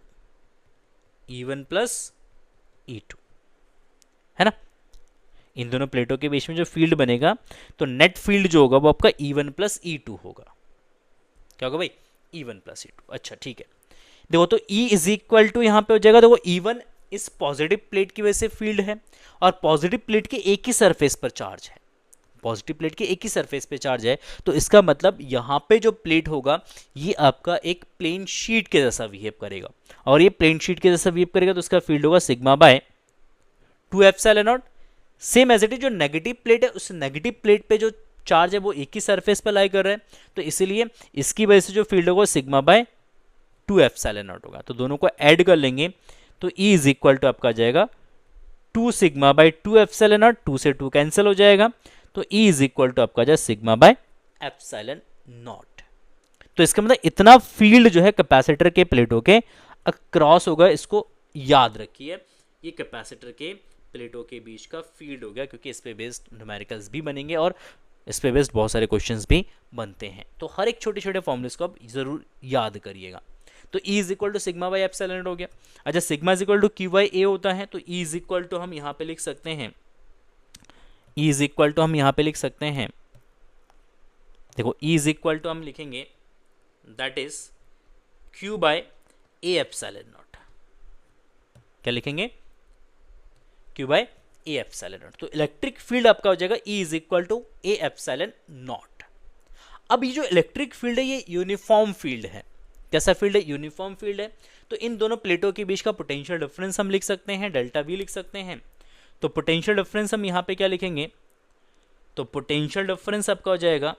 E1 plus E2, है ना। इन दोनों प्लेटों के बीच में जो फील्ड बनेगा तो नेट फील्ड जो होगा वो आपका E1 प्लस E2 होगा। क्या होगा भाई, E1 प्लस E2। अच्छा ठीक है, देखो तो E इज इक्वल टू यहाँ पे हो जाएगा, देखो E1 इस पॉजिटिव प्लेट की वजह से फील्ड है, और पॉजिटिव प्लेट के एक ही सरफेस पर चार्ज है, पॉजिटिव प्लेट के एक ही सरफेस पे चार्ज है, तो इसका मतलब यहाँ पे जो प्लेट होगा ये आपका एक प्लेन शीट के जैसा बिहेव करेगा, और ये प्लेन शीट के जैसा बिहेव करेगा तो इसका फील्ड होगा sigma by 2 epsilon naught. Same as it is जो नेगेटिव प्लेट है उस नेगेटिव प्लेट पे जो चार्ज है वो एक ही सरफेस पर लाई कर रहा है, तो इसीलिए इसकी वजह से जो फील्ड होगा सिग्मा बाय 2 एप्सिलॉन नॉट होगा। तो दोनों को ऐड कर लेंगे तो E इज इक्वल टू आपका आ जाएगा 2 सिग्मा बाई 2 एप्सिलॉन नॉट, 2 से 2 कैंसिल हो जाएगा, तो E इज इक्वल टू आपका जो सिग्मा बाई एप्सिलॉन नॉट। तो इसका मतलब इतना फील्ड जो है कैपेसिटर के प्लेटों के अक्रॉस होगा, इसको याद रखिए। ये कैपेसिटर के प्लेटों के बीच का फील्ड हो गया, क्योंकि इस पे बेस्ड न्यूमेरिकल्स भी बनेंगे और इस पे बेस्ड बहुत सारे क्वेश्चंस भी बनते हैं। तो हर एक छोटे छोटे फॉर्मूलेस को आप जरूर याद करिएगा। तो E is equal to sigma by epsilon naught हो गया। अच्छा, sigma is equal to Q by A होता है, तो E इज इक्वल टू हम यहाँ पे लिख सकते हैं, E इज इक्वल टू हम यहाँ पे लिख सकते हैं, देखो E इज इक्वल टू हम लिखेंगे that is Q by A epsilon naught. क्या लिखेंगे? Q by A epsilon naught. तो इलेक्ट्रिक फील्ड आपका हो जाएगा E is equal to A epsilon naught. अब ये जो इलेक्ट्रिक फील्ड है ये यूनिफॉर्म फील्ड है। कैसा फील्ड है? यूनिफॉर्म फील्ड है। तो इन दोनों प्लेटों के बीच का पोटेंशियल डिफरेंस हम लिख सकते हैं, डेल्टा वी लिख सकते हैं। तो पोटेंशियल डिफरेंस हम यहाँ पे क्या लिखेंगे? तो पोटेंशियल डिफरेंस आपका हो जाएगा,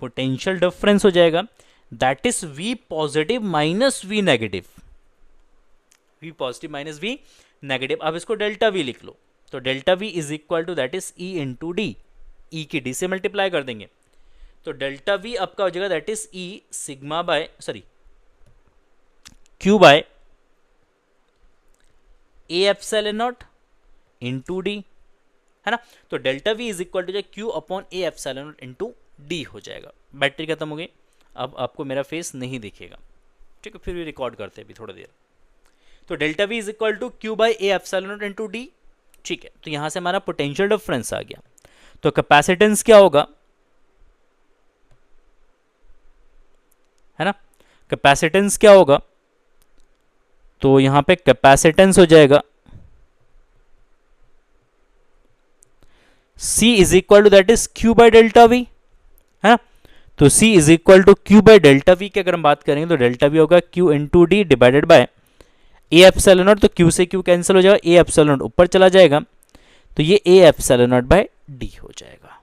पोटेंशियल डिफरेंस हो जाएगा that is V positive minus V negative, V positive minus V negative. अब इसको डेल्टा वी लिख लो, तो delta V is equal to that is E into D, E की डी से मल्टीप्लाई कर देंगे, तो डेल्टा वी आपका हो जाएगा that is E sigma by Q by A epsilon naught into D, है ना। तो delta V is equal to Q upon A epsilon naught into D हो जाएगा। बैटरी खत्म हो गई, अब आपको मेरा फेस नहीं दिखेगा, ठीक है, फिर भी रिकॉर्ड करते हैं अभी थोड़ी देर। तो delta V is equal to Q by A epsilon naught into D, ठीक है। तो यहां से हमारा पोटेंशियल डिफरेंस आ गया। तो कैपेसिटेंस क्या होगा, है ना, कैपेसिटेंस क्या होगा? तो यहां पे कैपेसिटेंस हो जाएगा C is equal to that is Q by delta V, है ना। तो C is equal to Q by delta V की अगर हम बात करेंगे तो डेल्टा वी होगा Q into D divided by A epsilon naught. तो क्यू से क्यू कैंसिल हो जाएगा, ए एप्सिलॉन नॉट ऊपर चला जाएगा, तो ये A epsilon naught by D हो जाएगा।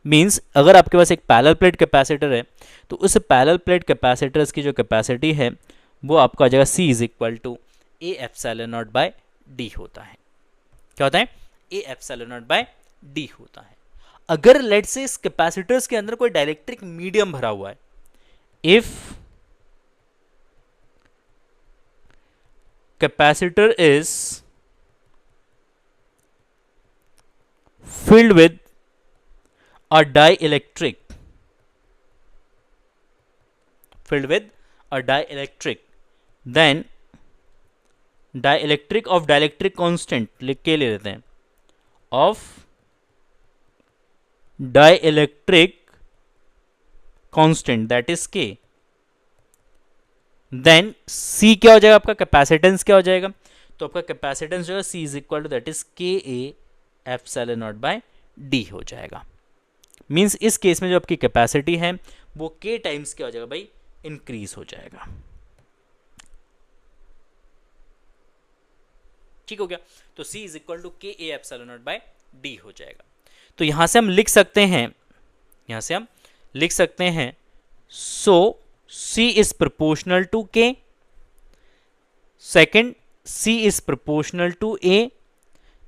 मींस अगर आपके पास एक पैरेलल प्लेट कैपेसिटर है तो उस पैरेलल प्लेट कैपेसिटर्स की जो कैपेसिटी है वो आपका आ जाएगा C is equal to A epsilon naught by D होता है। क्या होता है? A epsilon naught by D होता है। अगर लेट से इस कैपेसिटर्स के अंदर कोई डाइलेक्ट्रिक मीडियम भरा हुआ है, if capacitor is filled with a dielectric, then dielectric of dielectric constant लिख के ले लेते हैं, of dielectric constant that is K, then C क्या हो जाएगा आपका? कैपेसिटेंस क्या हो जाएगा? तो आपका कैपेसिटेंस जो है C is equal to that is K A epsilon naught by D हो जाएगा। मींस इस केस में जो आपकी कैपेसिटी है वो के टाइम्स क्या हो जाएगा भाई? इंक्रीज हो जाएगा। ठीक हो गया। तो C is equal to K A epsilon naught by D हो जाएगा। तो यहां से हम लिख सकते हैं, so C is proportional to K, second C is proportional to A,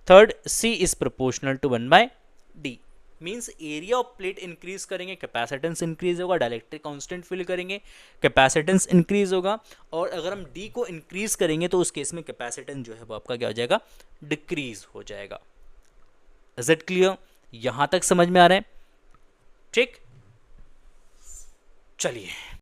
third C is proportional to 1 by D। Means area of plate increase करेंगे, कैपेसिटेंस इंक्रीज होगा, डाइलेक्ट्रिक कांस्टेंट फिल करेंगे, कैपेसिटेंस इंक्रीज होगा, और अगर हम D को increase करेंगे तो उस केस में कैपेसिटेंस जो है वो आपका क्या हो जाएगा? डिक्रीज हो जाएगा। Is it clear? यहां तक समझ में आ रहा है? ठीक, चलिए